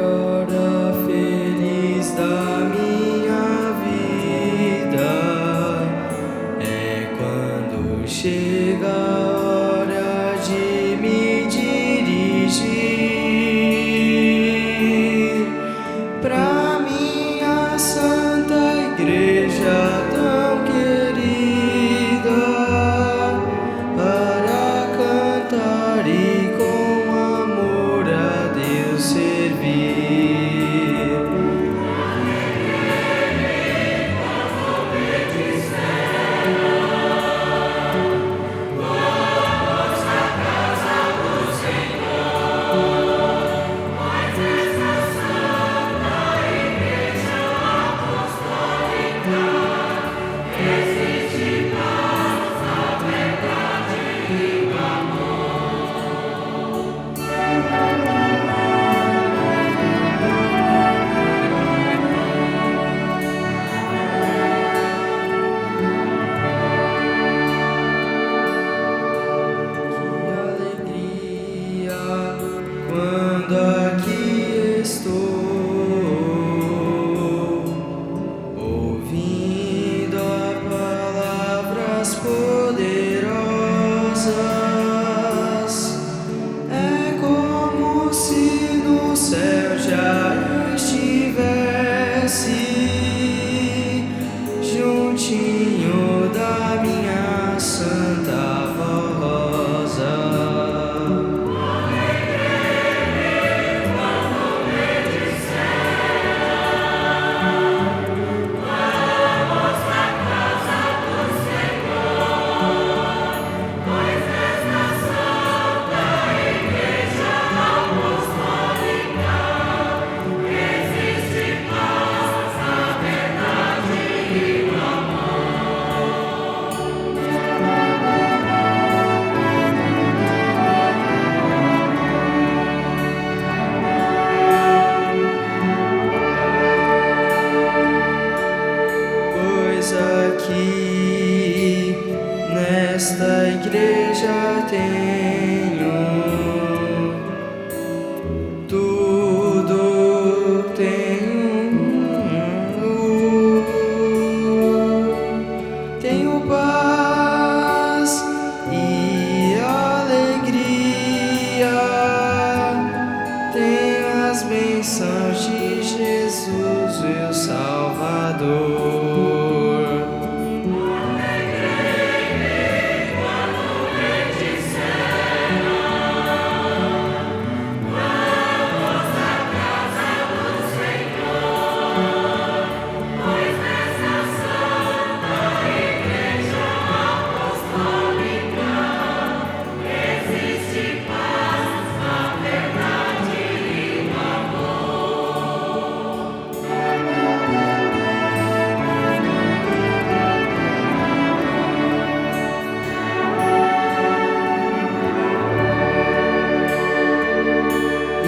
aqui nesta igreja tenho tudo, tenho paz e alegria, tenho as bênçãos de Jesus, meu Salvador.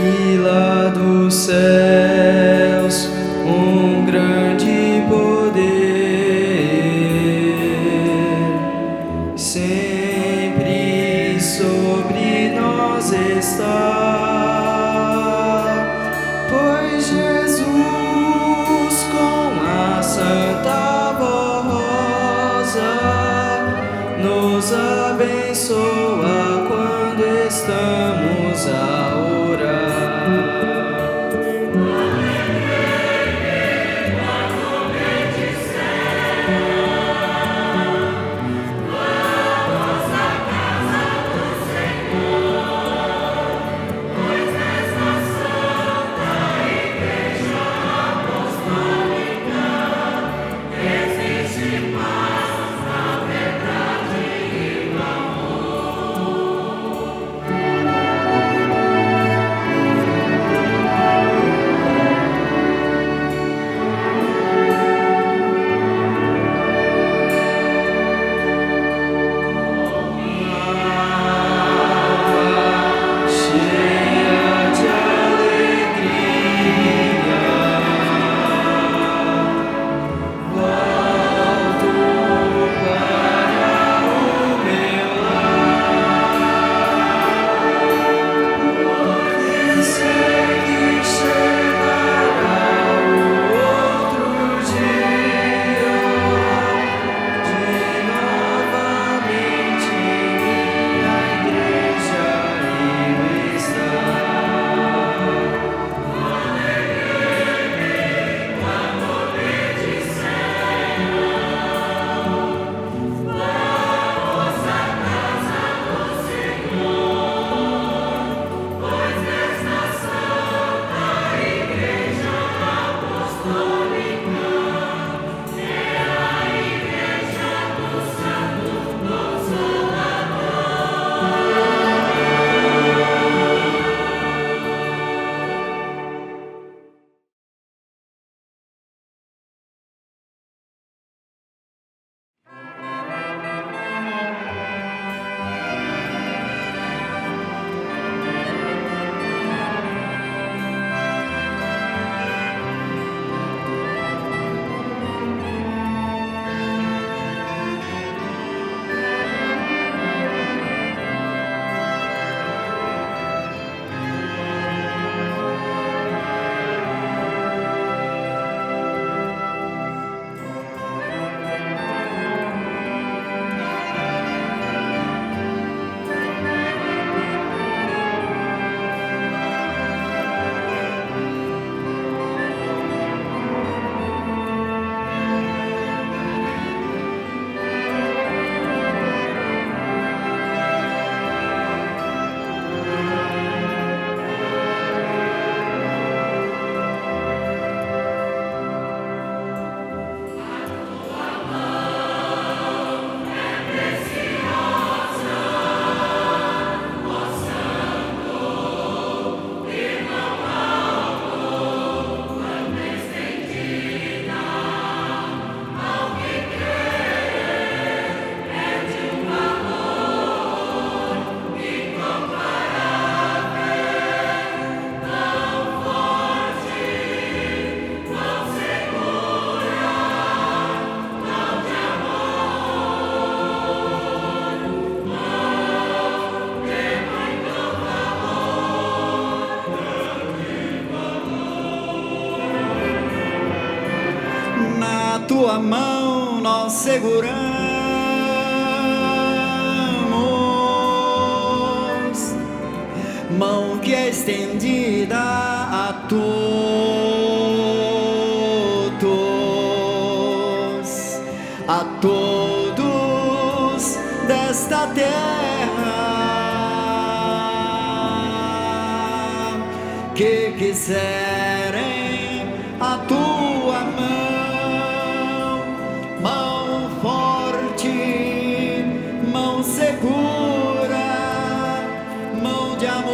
E lá dos céus um grande poder sempre sobre nós está, pois Jesus com a santa voz nos abençoa quando estamos a orar. tua mão nós seguramos, mão que é estendida a todos desta terra que quiserem a tua mão, mão forte, mão segura, mão de amor,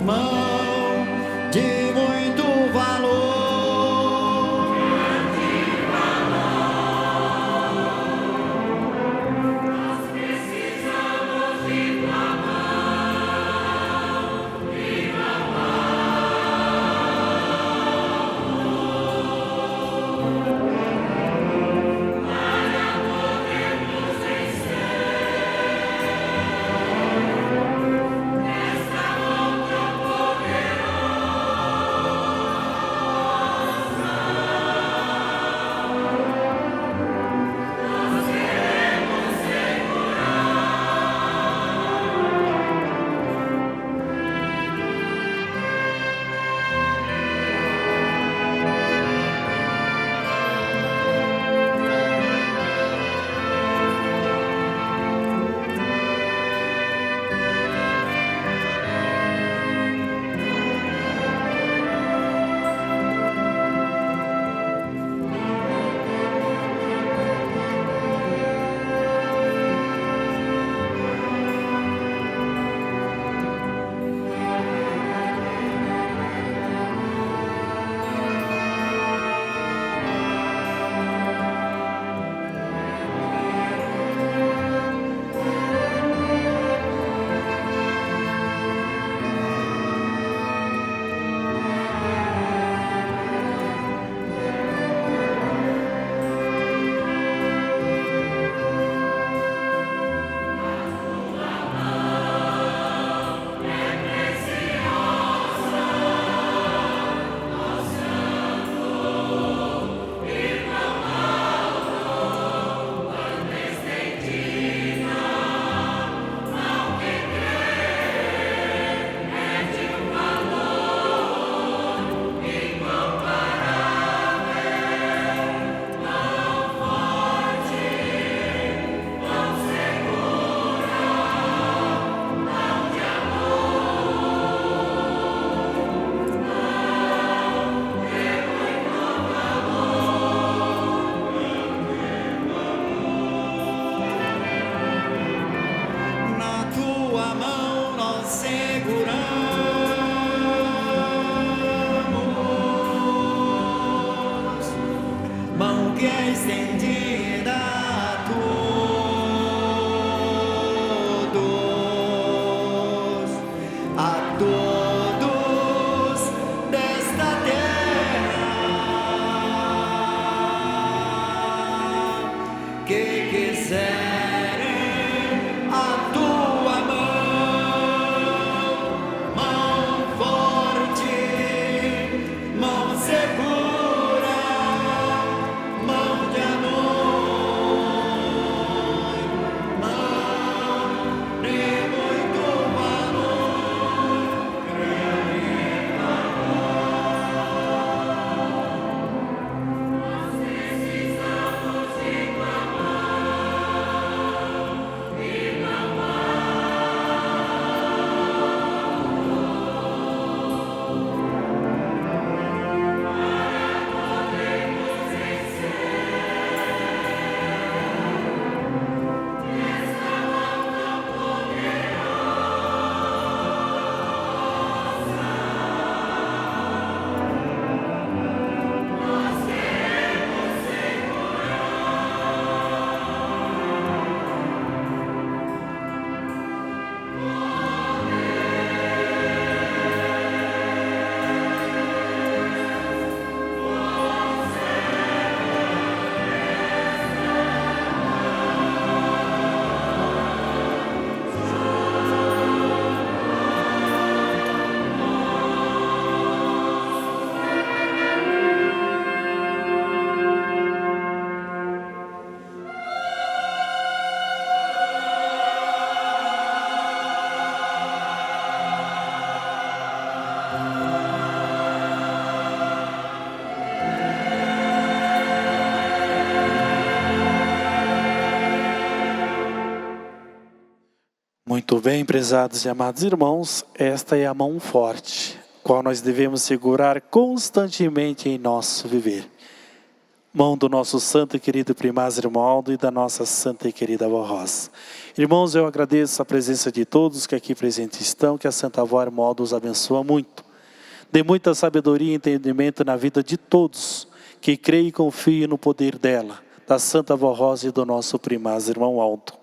mão de muito valor. Nós precisamos de tua mão, viva para podermos vencer nesta luta poderosa. Nós queremos Na tua mão nós seguramos, mão que é estendida a todos desta terra que quiserem a tua mão, mão forte, mão segura, mão de amor, Muito bem, prezados e amados irmãos, esta é a mão forte, qual nós devemos segurar constantemente em nosso viver. Mão do nosso santo e querido primaz irmão Aldo e da nossa santa e querida avó Rosa. Irmãos, eu agradeço a presença de todos que aqui presentes estão, que a santa avó irmão Aldo os abençoa muito. Dê muita sabedoria e entendimento na vida de todos, que creem e confiem no poder dela, da santa avó Rosa e do nosso primaz irmão Aldo.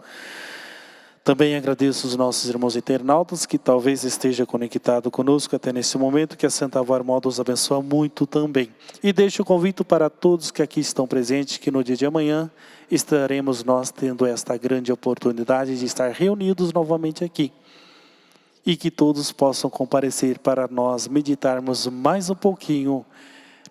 Também agradeço os nossos irmãos internautas que talvez esteja conectado conosco até nesse momento, que a Santa Avó irmão Aldo os abençoa muito também. E deixo o convite para todos que aqui estão presentes, que no dia de amanhã estaremos nós tendo esta grande oportunidade de estar reunidos novamente aqui. E que todos possam comparecer para nós meditarmos mais um pouquinho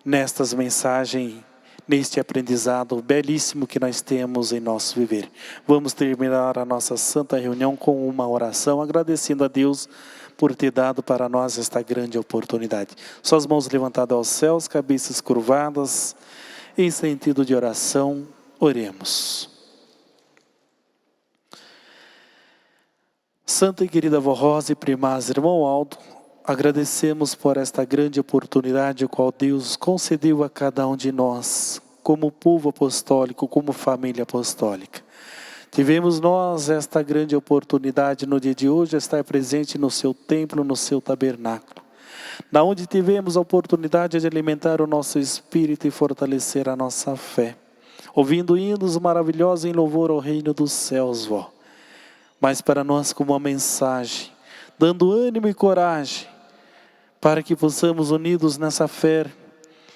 nestas mensagens, neste aprendizado belíssimo que nós temos em nosso viver. Vamos terminar a nossa santa reunião com uma oração, agradecendo a Deus por ter dado para nós esta grande oportunidade. Suas mãos levantadas aos céus, cabeças curvadas, em sentido de oração, oremos. Santa e querida avó Rosa e primaz irmão Aldo, agradecemos por esta grande oportunidade, a qual Deus concedeu a cada um de nós, como povo apostólico, como família apostólica. Tivemos nós esta grande oportunidade no dia de hoje, estar presente no seu templo, no seu tabernáculo, na onde tivemos a oportunidade de alimentar o nosso espírito e fortalecer a nossa fé, ouvindo hinos maravilhosos em louvor ao reino dos céus, vó. Mas para nós como uma mensagem, dando ânimo e coragem, para que possamos, unidos nessa fé,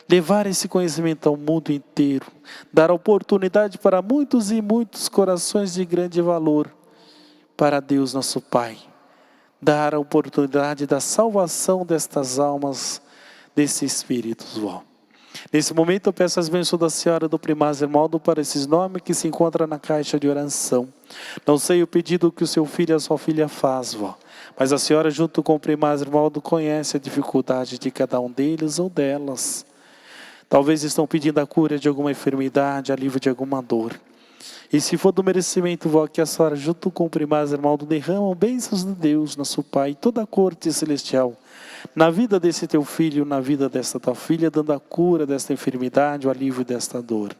levar esse conhecimento ao mundo inteiro, dar oportunidade para muitos e muitos corações de grande valor, para Deus nosso Pai, dar a oportunidade da salvação destas almas, desses espíritos, vó. Nesse momento eu peço as bênçãos da Senhora do primaz irmão Aldo para esses nomes que se encontram na caixa de oração. Não sei o pedido que o seu filho e a sua filha faz, vó, mas a senhora junto com o primaz irmão Aldo conhece a dificuldade de cada um deles ou delas. Talvez estão pedindo a cura de alguma enfermidade, alívio de alguma dor. E se for do merecimento, vó, que a senhora junto com o primaz irmão Aldo derramam bênçãos de Deus, nosso Pai, e toda a corte celestial, na vida desse teu filho, na vida desta tua filha, dando a cura desta enfermidade, o alívio desta dor.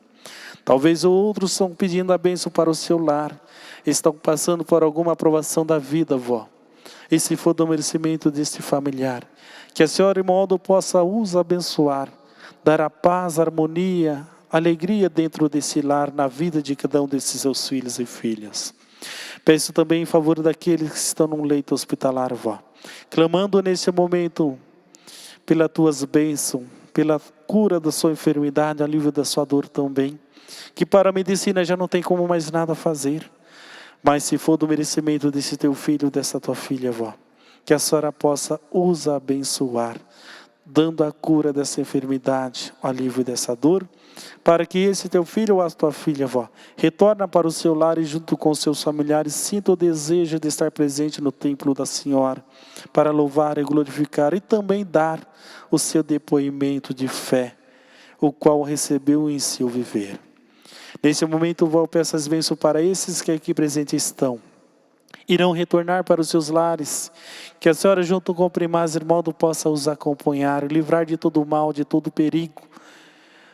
Talvez outros estão pedindo a bênção para o seu lar, estão passando por alguma aprovação da vida, vó. E se for do merecimento deste familiar, que a senhora irmão Aldo possa os abençoar, dar a paz, a harmonia, alegria dentro desse lar, na vida de cada um desses seus filhos e filhas. Peço também em favor daqueles que estão num leito hospitalar, vó, clamando nesse momento pelas tuas bênçãos, pela cura da sua enfermidade, alívio da sua dor também, que para a medicina já não tem como mais nada fazer, mas se for do merecimento desse teu filho, dessa tua filha, vó, que a senhora possa os abençoar, dando a cura dessa enfermidade, o alívio dessa dor, para que esse teu filho ou a tua filha, vó, retorna para o seu lar e junto com seus familiares sinta o desejo de estar presente no templo da Senhora, para louvar e glorificar e também dar o seu depoimento de fé, o qual recebeu em seu viver. Nesse momento, vó, eu peço as bênçãos para esses que aqui presentes estão. Irão retornar para os seus lares, que a senhora junto com o primaz irmão Aldo possa os acompanhar, livrar de todo mal, de todo perigo,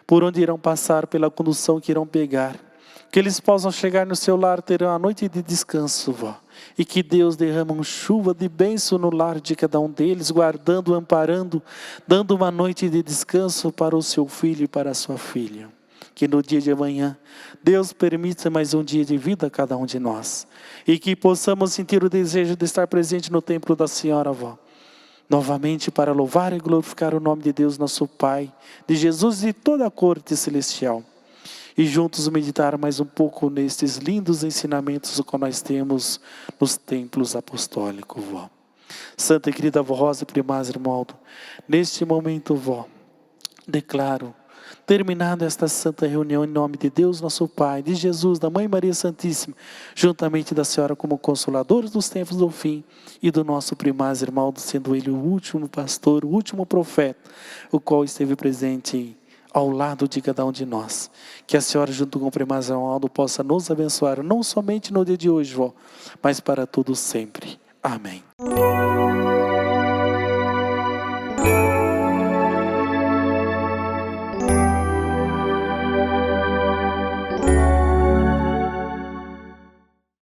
por onde irão passar, pela condução que irão pegar, que eles possam chegar no seu lar, terão a noite de descanso, vó, e que Deus derrama uma chuva de bênção no lar de cada um deles, guardando, amparando, dando uma noite de descanso para o seu filho e para a sua filha. Que no dia de amanhã, Deus permita mais um dia de vida a cada um de nós. E que possamos sentir o desejo de estar presente no templo da Senhora, vó. Novamente para louvar e glorificar o nome de Deus, nosso Pai, de Jesus e de toda a corte celestial. E juntos meditar mais um pouco nestes lindos ensinamentos que nós temos nos templos apostólicos, vó. Santa e querida avó Rosa e primaz irmão Aldo, neste momento, vó, declaro terminada esta santa reunião em nome de Deus, nosso Pai, de Jesus, da Mãe Maria Santíssima, juntamente da Senhora como consoladores dos tempos do fim, e do nosso primaz irmão Aldo, sendo ele o último pastor, o último profeta, o qual esteve presente ao lado de cada um de nós. Que a Senhora, junto com o primaz irmão Aldo, possa nos abençoar, não somente no dia de hoje, vó, mas para todos sempre. Amém.